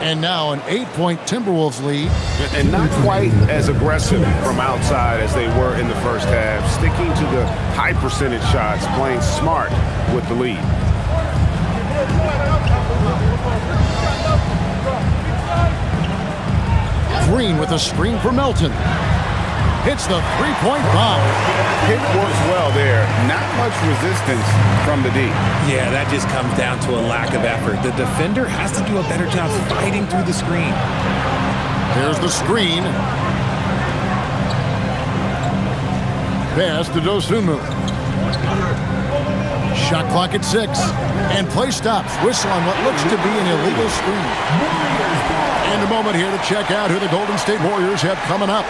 And now an 8-point Timberwolves lead. And not quite as aggressive from outside as they were in the first half. Sticking to the high percentage shots, playing smart with the lead. Green with a screen for Melton. Hits the three-point bomb. It works well there. Not much resistance from the D. Yeah, that just comes down to a lack of effort. The defender has to do a better job fighting through the screen. There's the screen. Pass to Dosunmu. Shot clock at 6. And play stops. Whistle on what looks to be an illegal screen. And a moment here to check out who the Golden State Warriors have coming up.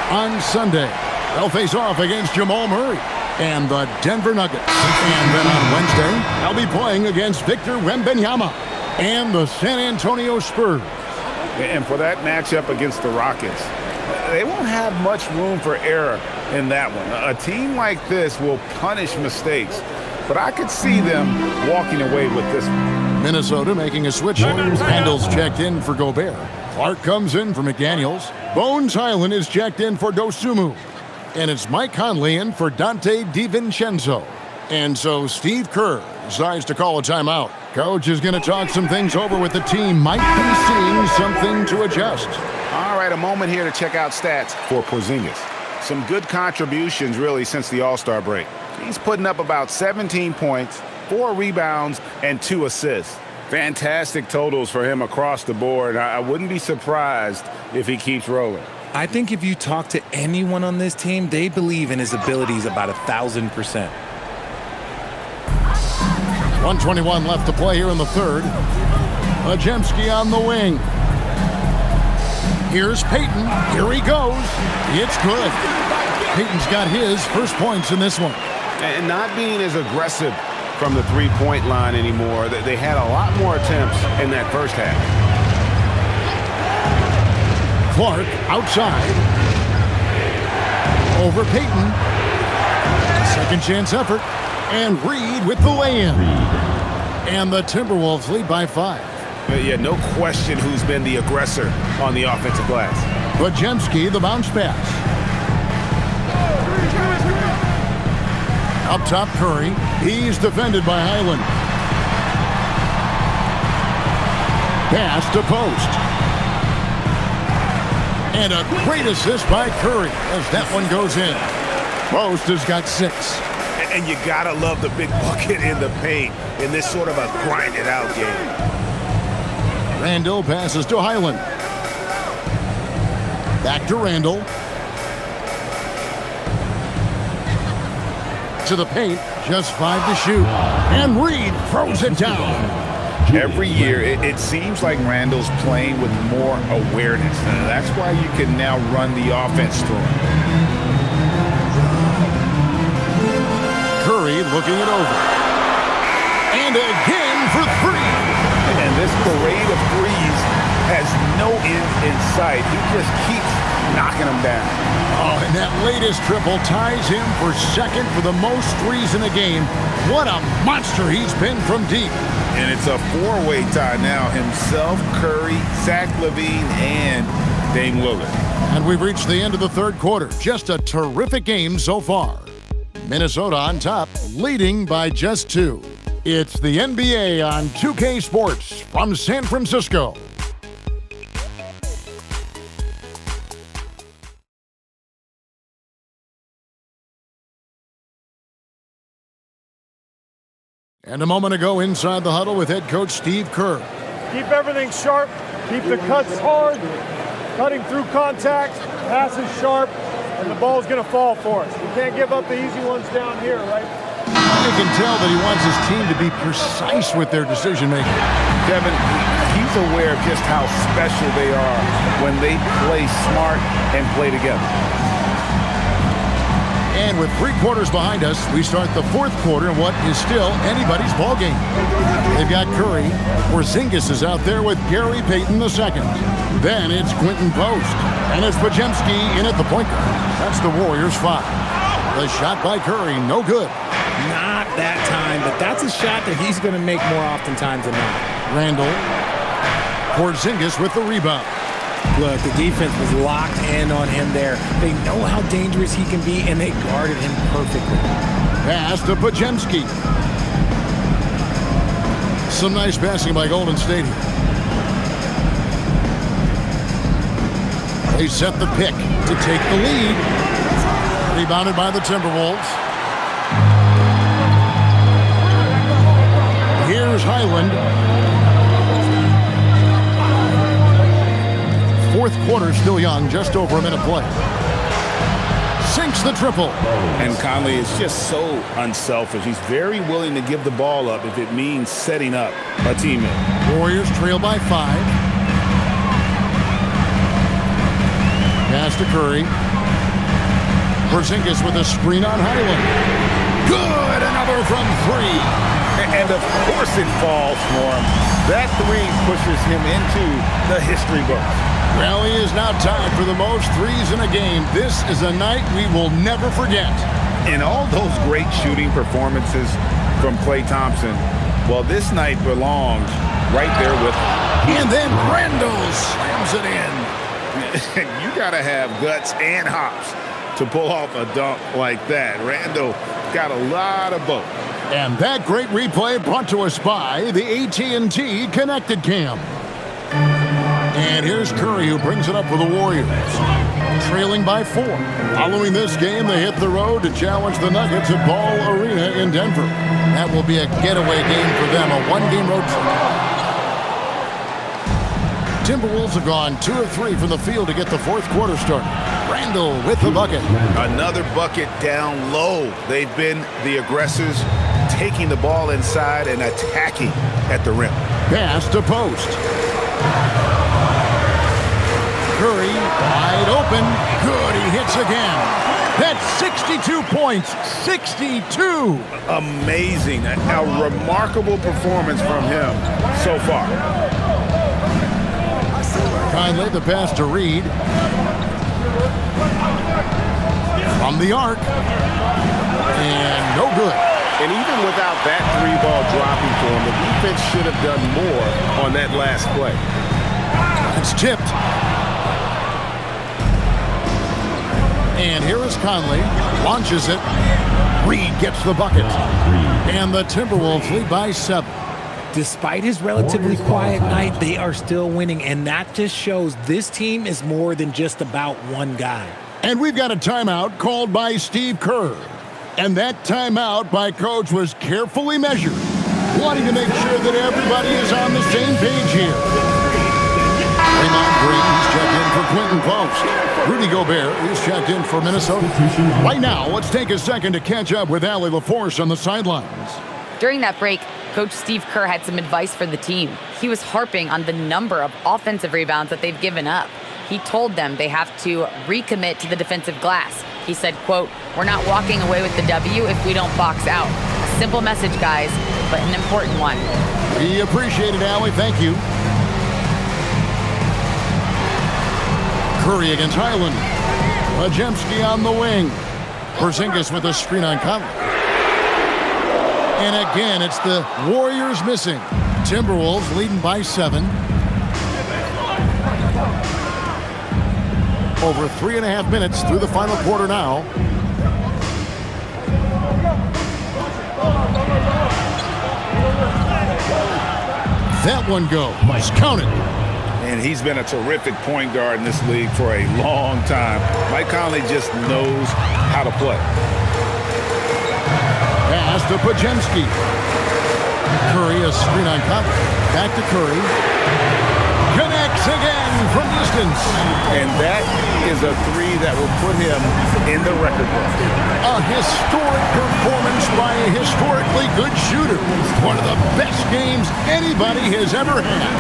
On Sunday, they'll face off against Jamal Murray and the Denver Nuggets. And then on Wednesday, they'll be playing against Victor Wembanyama and the San Antonio Spurs. And for that matchup against the Rockets, they won't have much room for error in that one. A team like this will punish mistakes, but I could see them walking away with this one. Minnesota making a switch. Randall's checked in for Gobert. Clark comes in for McDaniels. Bones Highland is checked in for Dosunmu. And it's Mike Conley in for Dante DiVincenzo. And so Steve Kerr decides to call a timeout. Coach is going to talk some things over with the team. Might be seeing something to adjust. All right. right, a moment here to check out stats for Porzingis. Some good contributions, really, since the All-Star break. He's putting up about 17 points, 4 rebounds, and 2 assists. Fantastic totals for him across the board. I wouldn't be surprised if he keeps rolling. I think if you talk to anyone on this team, they believe in his abilities about 1,000%. 1:21 left to play here in the third. Podziemski on the wing. Here's Payton. Here he goes. It's good. Payton's got his first points in this one. And not being as aggressive from the three-point line anymore. They had a lot more attempts in that first half. Clark outside. Over Payton. Second chance effort. And Reed with the lay-in. And the Timberwolves lead by 5. Yeah, no question who's been the aggressor on the offensive glass. Podziemski, the bounce pass. Up top, Curry. He's defended by Highland. Pass to Post. And a great assist by Curry as that one goes in. Post has got 6. And you gotta love the big bucket in the paint in this sort of a grinded-out game. Randall passes to Highland. Back to Randall. To the paint, just 5 to shoot. And Reed throws it down. Every year, it seems like Randall's playing with more awareness. And that's why you can now run the offense through him. Curry looking it over. And again for 3. And this parade of threes has no end in sight. He just keeps knocking them down. Oh, and that latest triple ties him for second for the most threes in a game. What a monster he's been from deep. And it's a 4-way tie now. Himself, Curry, Zach LaVine, and Dame Lillard. And we've reached the end of the third quarter. Just a terrific game so far. Minnesota on top, leading by just 2. It's the NBA on 2K Sports from San Francisco. And a moment ago inside the huddle with head coach Steve Kerr. Keep everything sharp, keep the cuts hard, cutting through contact, passes sharp, and the ball's going to fall for us. We can't give up the easy ones down here, right? You can tell that he wants his team to be precise with their decision-making. Kevin, he's aware of just how special they are when they play smart and play together. And with 3 quarters behind us, we start the fourth quarter in what is still anybody's ballgame. They've got Curry. Porzingis is out there with Gary Payton II. Then it's Quentin Post. And it's Podziemski in at the point guard. That's the Warriors' 5. The shot by Curry, no good. Not that time, but that's a shot that he's going to make more oftentimes than not. Randall. Porzingis with the rebound. Look, the defense was locked in on him there. They know how dangerous he can be, and they guarded him perfectly. Pass to Podziemski. Some nice passing by Golden State. They set the pick to take the lead. Rebounded by the Timberwolves. Here's Highland. Fourth quarter still young, just over a minute play. Sinks the triple. And Conley is just so unselfish. He's very willing to give the ball up if it means setting up a teammate. Warriors trail by 5. Pass to Curry. Porzingis with a screen on Highland. Good! Another from 3. And of course it falls for him. That 3 pushes him into the history book. Well, he is now tied for the most threes in a game. This is a night we will never forget. And all those great shooting performances from Klay Thompson, well, this night belongs right there with him. And then Randall slams it in. You got to have guts and hops to pull off a dunk like that. Randall got a lot of both. And that great replay brought to us by the AT&T Connected Cam. And here's Curry, who brings it up for the Warriors. Trailing by 4. Following this game, they hit the road to challenge the Nuggets at Ball Arena in Denver. That will be a getaway game for them, a one-game road trip. Timberwolves have gone 2 of 3 from the field to get the fourth quarter started. Randall with the bucket. Another bucket down low. They've been the aggressors, taking the ball inside and attacking at the rim. Pass to post. Curry wide open. Good, he hits again. That's 62 points. 62. Amazing. A remarkable performance from him so far. Conley, the pass to Reed. From the arc. And no good. And even without that 3-ball dropping for him, the defense should have done more on that last play. It's tipped. And here is Conley. Launches it. Reed gets the bucket. And the Timberwolves lead by 7. Despite his relatively quiet night, they are still winning, and that just shows this team is more than just about one guy. And we've got a timeout called by Steve Kerr. And that timeout by Coach was carefully measured, wanting to make sure that everybody is on the same page here. Raymond Green's checked in for Quentin Post. Rudy Gobert is checked in for Minnesota. Right now, let's take a second to catch up with Allie LaForce on the sidelines. During that break, Coach Steve Kerr had some advice for the team. He was harping on the number of offensive rebounds that they've given up. He told them they have to recommit to the defensive glass. He said, quote, "We're not walking away with the W if we don't box out." A simple message, guys, but an important one. We appreciate it, Allie. Thank you. Curry against Highland. Majemski on the wing. Porzingis with a screen on Conley. And again, it's the Warriors missing. Timberwolves leading by 7. Over 3.5 minutes through the final quarter now. That one goes. Counted. And he's been a terrific point guard in this league for a long time. Mike Conley just knows how to play. Pass to Podziemski. Curry, a screen on Conley. Back to Curry. Connects again from distance. And that is a 3 that will put him in the record book. A historic performance by a historically good shooter. One of the best games anybody has ever had.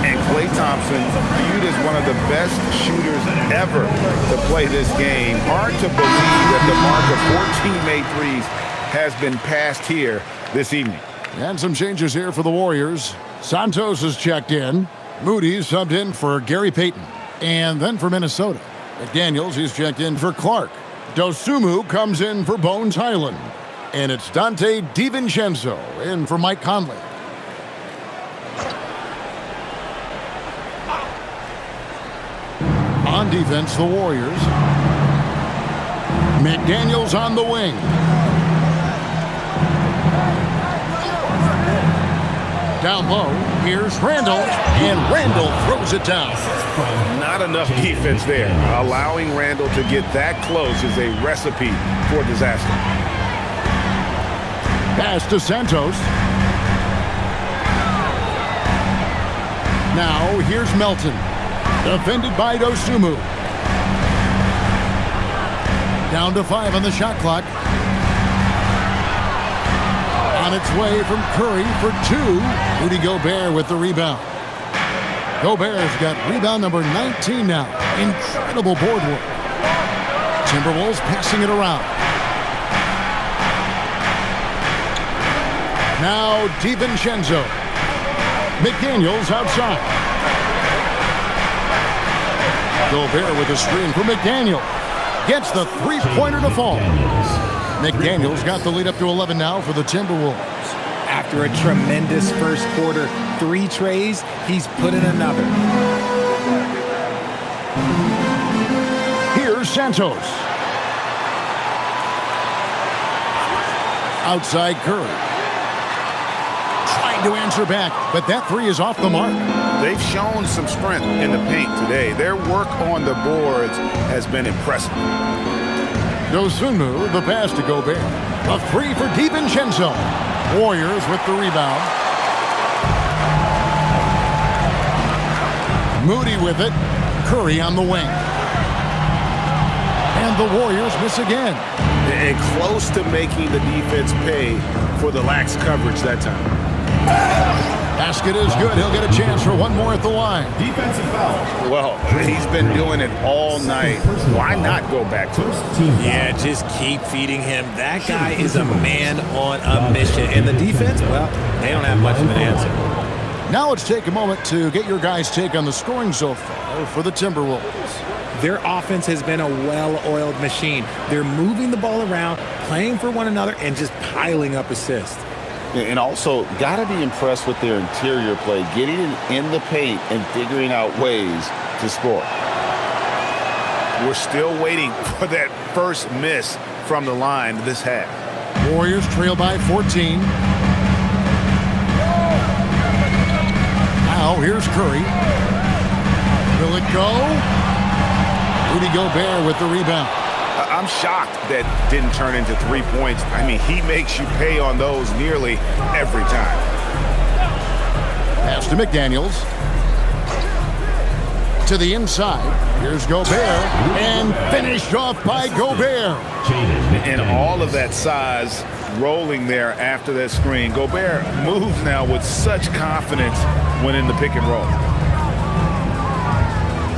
And Klay Thompson, viewed as one of the best shooters ever to play this game. Hard to believe that the mark of 14 made threes has been passed here this evening. And some changes here for the Warriors. Santos is checked in. Moody's subbed in for Gary Payton. And then for Minnesota, McDaniels, he's checked in for Clark. Dosumu comes in for Bones Highland. And it's Dante DiVincenzo in for Mike Conley. On defense, the Warriors. McDaniels on the wing. Down low, here's Randall, and Randall throws it down. Not enough defense there. Allowing Randall to get that close is a recipe for disaster. Pass to Santos. Now, here's Melton. Defended by Dosumu. Down to 5 on the shot clock. On its way from Curry for 2. Rudy Gobert with the rebound. Gobert's got rebound number 19 now. Incredible board work. Timberwolves passing it around. Now DiVincenzo. McDaniels outside. Gobert with a screen for McDaniel. Gets the three-pointer to fall. McDaniels got the lead up to 11 now for the Timberwolves. After a tremendous first quarter, 3 trays, he's put in another. Here's Santos. Outside Curry. Trying Trying to answer back, but that three is off the mark. They've shown some strength in the paint today. Their work on the boards has been impressive. Dosunmu, the pass to Gobert. A three for DiVincenzo. Warriors with the rebound. Moody with it. Curry on the wing. And the Warriors miss again. And close to making the defense pay for the lax coverage that time. Basket is good. He'll get a chance for one more at the line. Defensive foul. Well, he's been doing it all night. Why not go back to it? Yeah, just keep feeding him. That guy is a man on a mission. And the defense, well, they don't have much of an answer. Now let's take a moment to get your guys' take on the scoring so far for the Timberwolves. Their offense has been a well-oiled machine. They're moving the ball around, playing for one another, and just piling up assists. And also, got to be impressed with their interior play, getting in the paint and figuring out ways to score. We're still waiting for that first miss from the line this half. Warriors trail by 14. Now here's Curry. Will it go? Rudy Gobert with the rebound. I'm shocked that didn't turn into 3 points. I mean, he makes you pay on those nearly every time. Pass to McDaniels. To the inside. Here's Gobert. And finished off by Gobert. And all of that size rolling there after that screen. Gobert moves now with such confidence when in the pick and roll.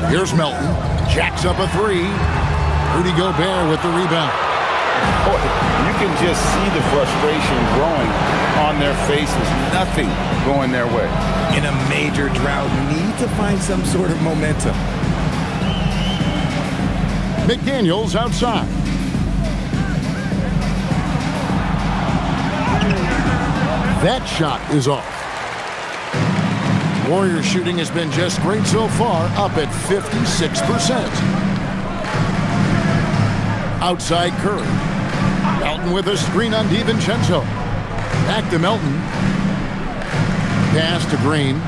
Here's Melton. Jacks up a three. Rudy Gobert with the rebound. Boy, you can just see the frustration growing on their faces. Nothing going their way. In a major drought, need to find some sort of momentum. McDaniels outside. That shot is off. Warriors shooting has been just great so far, up at 56%. Outside Curry. Melton with a screen on DiVincenzo. Back to Melton. Pass to Green.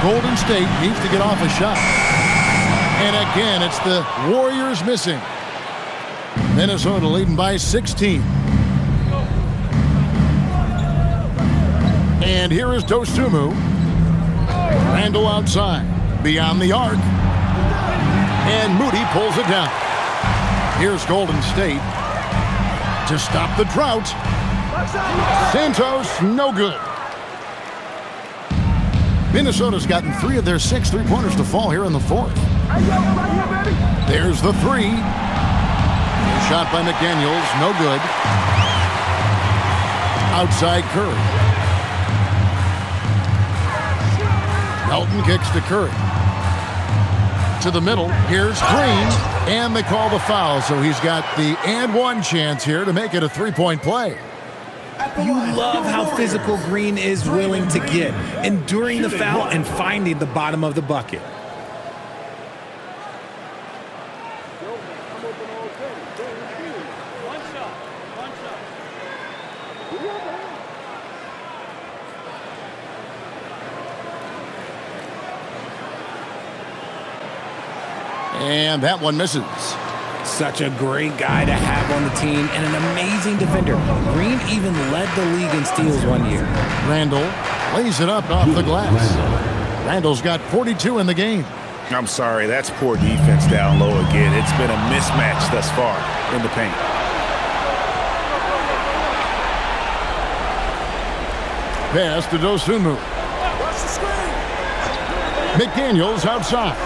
Golden State needs to get off a shot. And again, it's the Warriors missing. Minnesota leading by 16. And here is Dosunmu. Randle outside. Beyond the arc. And Moody pulls it down. Here's Golden State to stop the drought. Santos, no good. Minnesota's gotten 3 of their 6 three-pointers to fall here in the fourth. There's the three. Shot by McDaniels, no good. Outside Curry. Melton kicks to Curry. To the middle, here's Green, and they call the foul, so he's got the and one chance here to make it a three-point play. You love how physical Green is willing to get, enduring the foul and finding the bottom of the bucket. And that one misses. Such a great guy to have on the team and an amazing defender. Green even led the league in steals one year. Randle lays it up off the glass. Randle's got 42 in the game. I'm sorry, that's poor defense down low again. It's been a mismatch thus far in the paint. Pass to Dosunmu. McDaniels outside.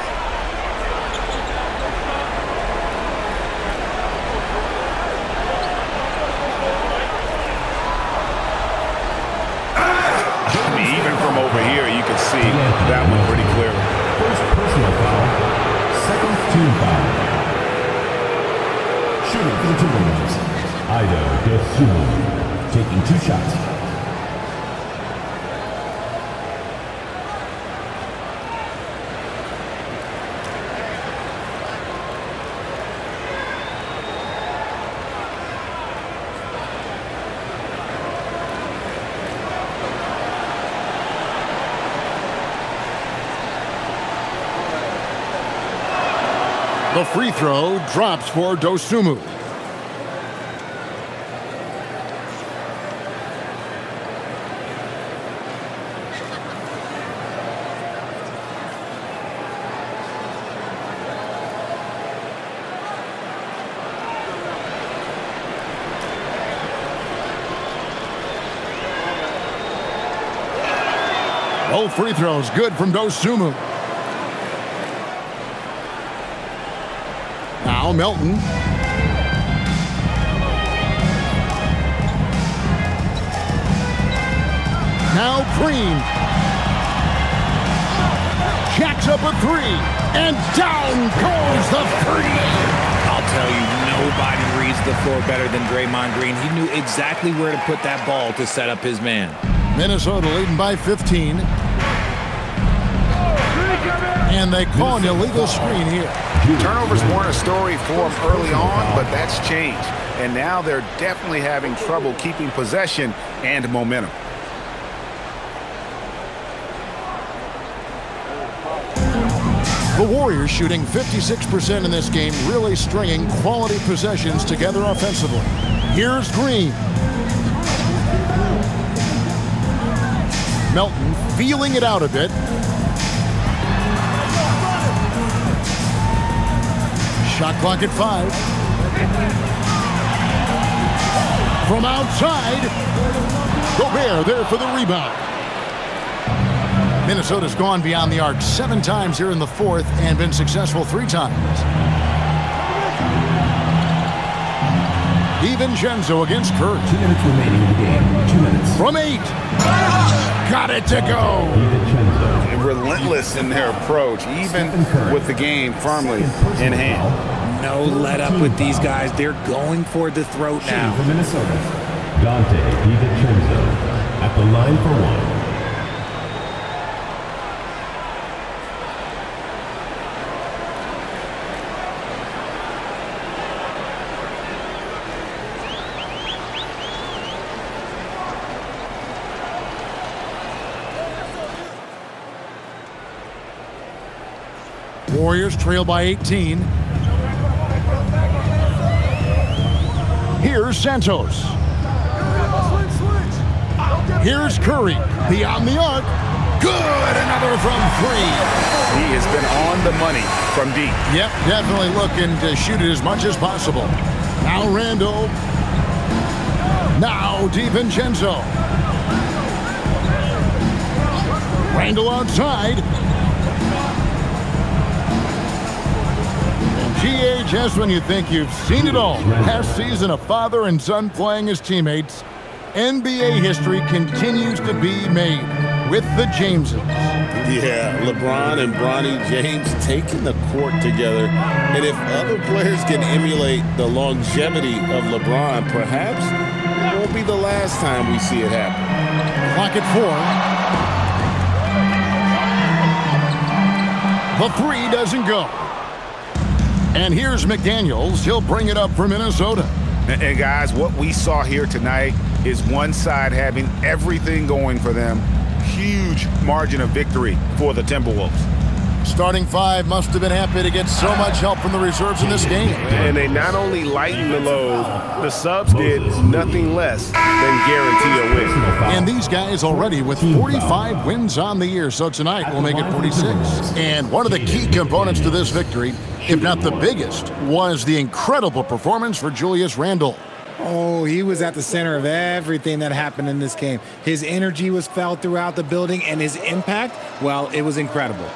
From over here, you can see that one pretty clearly. First personal foul, second team foul. Shooting for the Timberwolves, Ido Dosunmu, taking 2 shots. The free throw drops for Dosunmu. Both free throws good from Dosunmu. Now Melton. Now Green. Jacks up a three. And down goes the three. I'll tell you, nobody reads the floor better than Draymond Green. He knew exactly where to put that ball to set up his man. Minnesota leading by 15. And they call an illegal screen here. Turnovers weren't a story for them early on, but that's changed. And now they're definitely having trouble keeping possession and momentum. The Warriors shooting 56% in this game, really stringing quality possessions together offensively. Here's Green. Melton feeling it out a bit. Shot clock at 5. From outside, Gobert there for the rebound. Minnesota's gone beyond the arc 7 times here in the fourth and been successful 3 times. DiVincenzo against Curry. 2 minutes remaining in the game. 2 minutes. From 8. Got it to go. Relentless in their approach, even with the game firmly in hand. No let up with these guys. They're going for the throat now. For Minnesota, Dante DiVincenzo at the line for 1. Warriors trail by 18. Here's Santos. Here's Curry. Beyond the arc. Good. Another from 3. He has been on the money from deep. Yep, definitely looking to shoot it as much as possible. Now Randall. Now DiVincenzo. Randall outside. GH, when you think you've seen it all. Last season, a father and son playing as teammates. NBA history continues to be made with the Jameses. Yeah, LeBron and Bronny James taking the court together. And if other players can emulate the longevity of LeBron, perhaps it won't be the last time we see it happen. Clock at 4. The 3 doesn't go. And here's McDaniels. He'll bring it up for Minnesota. And guys, what we saw here tonight is one side having everything going for them. Huge margin of victory for the Timberwolves. Starting 5 must have been happy to get so much help from the reserves in this game. And they not only lightened the load, the subs did nothing less than guarantee a win. And these guys already with 45 wins on the year, so tonight will make it 46. And one of the key components to this victory, if not the biggest, was the incredible performance for Julius Randle. Oh, he was at the center of everything that happened in this game. His energy was felt throughout the building, and his impact, well, it was incredible.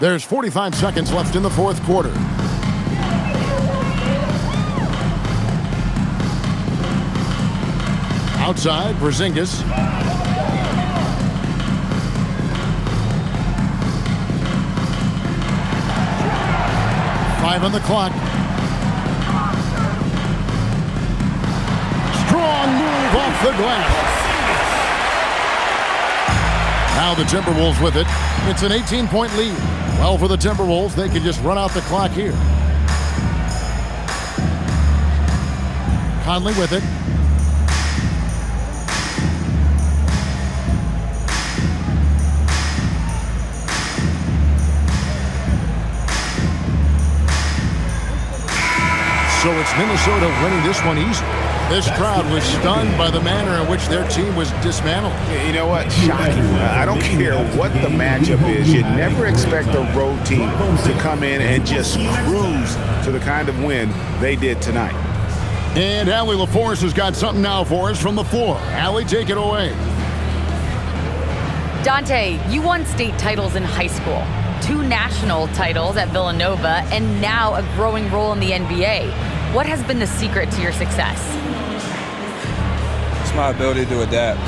There's 45 seconds left in the fourth quarter. Outside, Porzingis. Five on the clock. Strong move off the glass. Now the Timberwolves with it. It's an 18-point lead. Well, for the Timberwolves, they could just run out the clock here. Conley with it. So it's Minnesota winning this one easy. This crowd was stunned by the manner in which their team was dismantled. You know what? Shocking. I don't care what the matchup is. You never expect a road team to come in and just cruise to the kind of win they did tonight. And Allie LaForce has got something now for us from the floor. Allie, take it away. Dante, you won state titles in high school, 2 national titles at Villanova, and now a growing role in the NBA. What has been the secret to your success? It's my ability to adapt.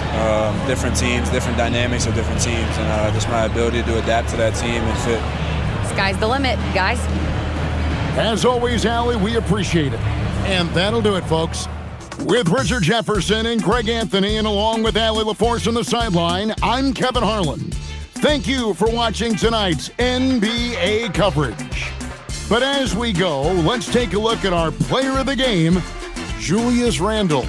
Different teams, different dynamics of different teams, and just my ability to adapt to that team and fit. Sky's the limit, guys. As always, Allie, we appreciate it. And that'll do it, folks. With Richard Jefferson and Greg Anthony, and along with Allie LaForce on the sideline, I'm Kevin Harlan. Thank you for watching tonight's NBA coverage. But as we go, let's take a look at our player of the game, Julius Randle.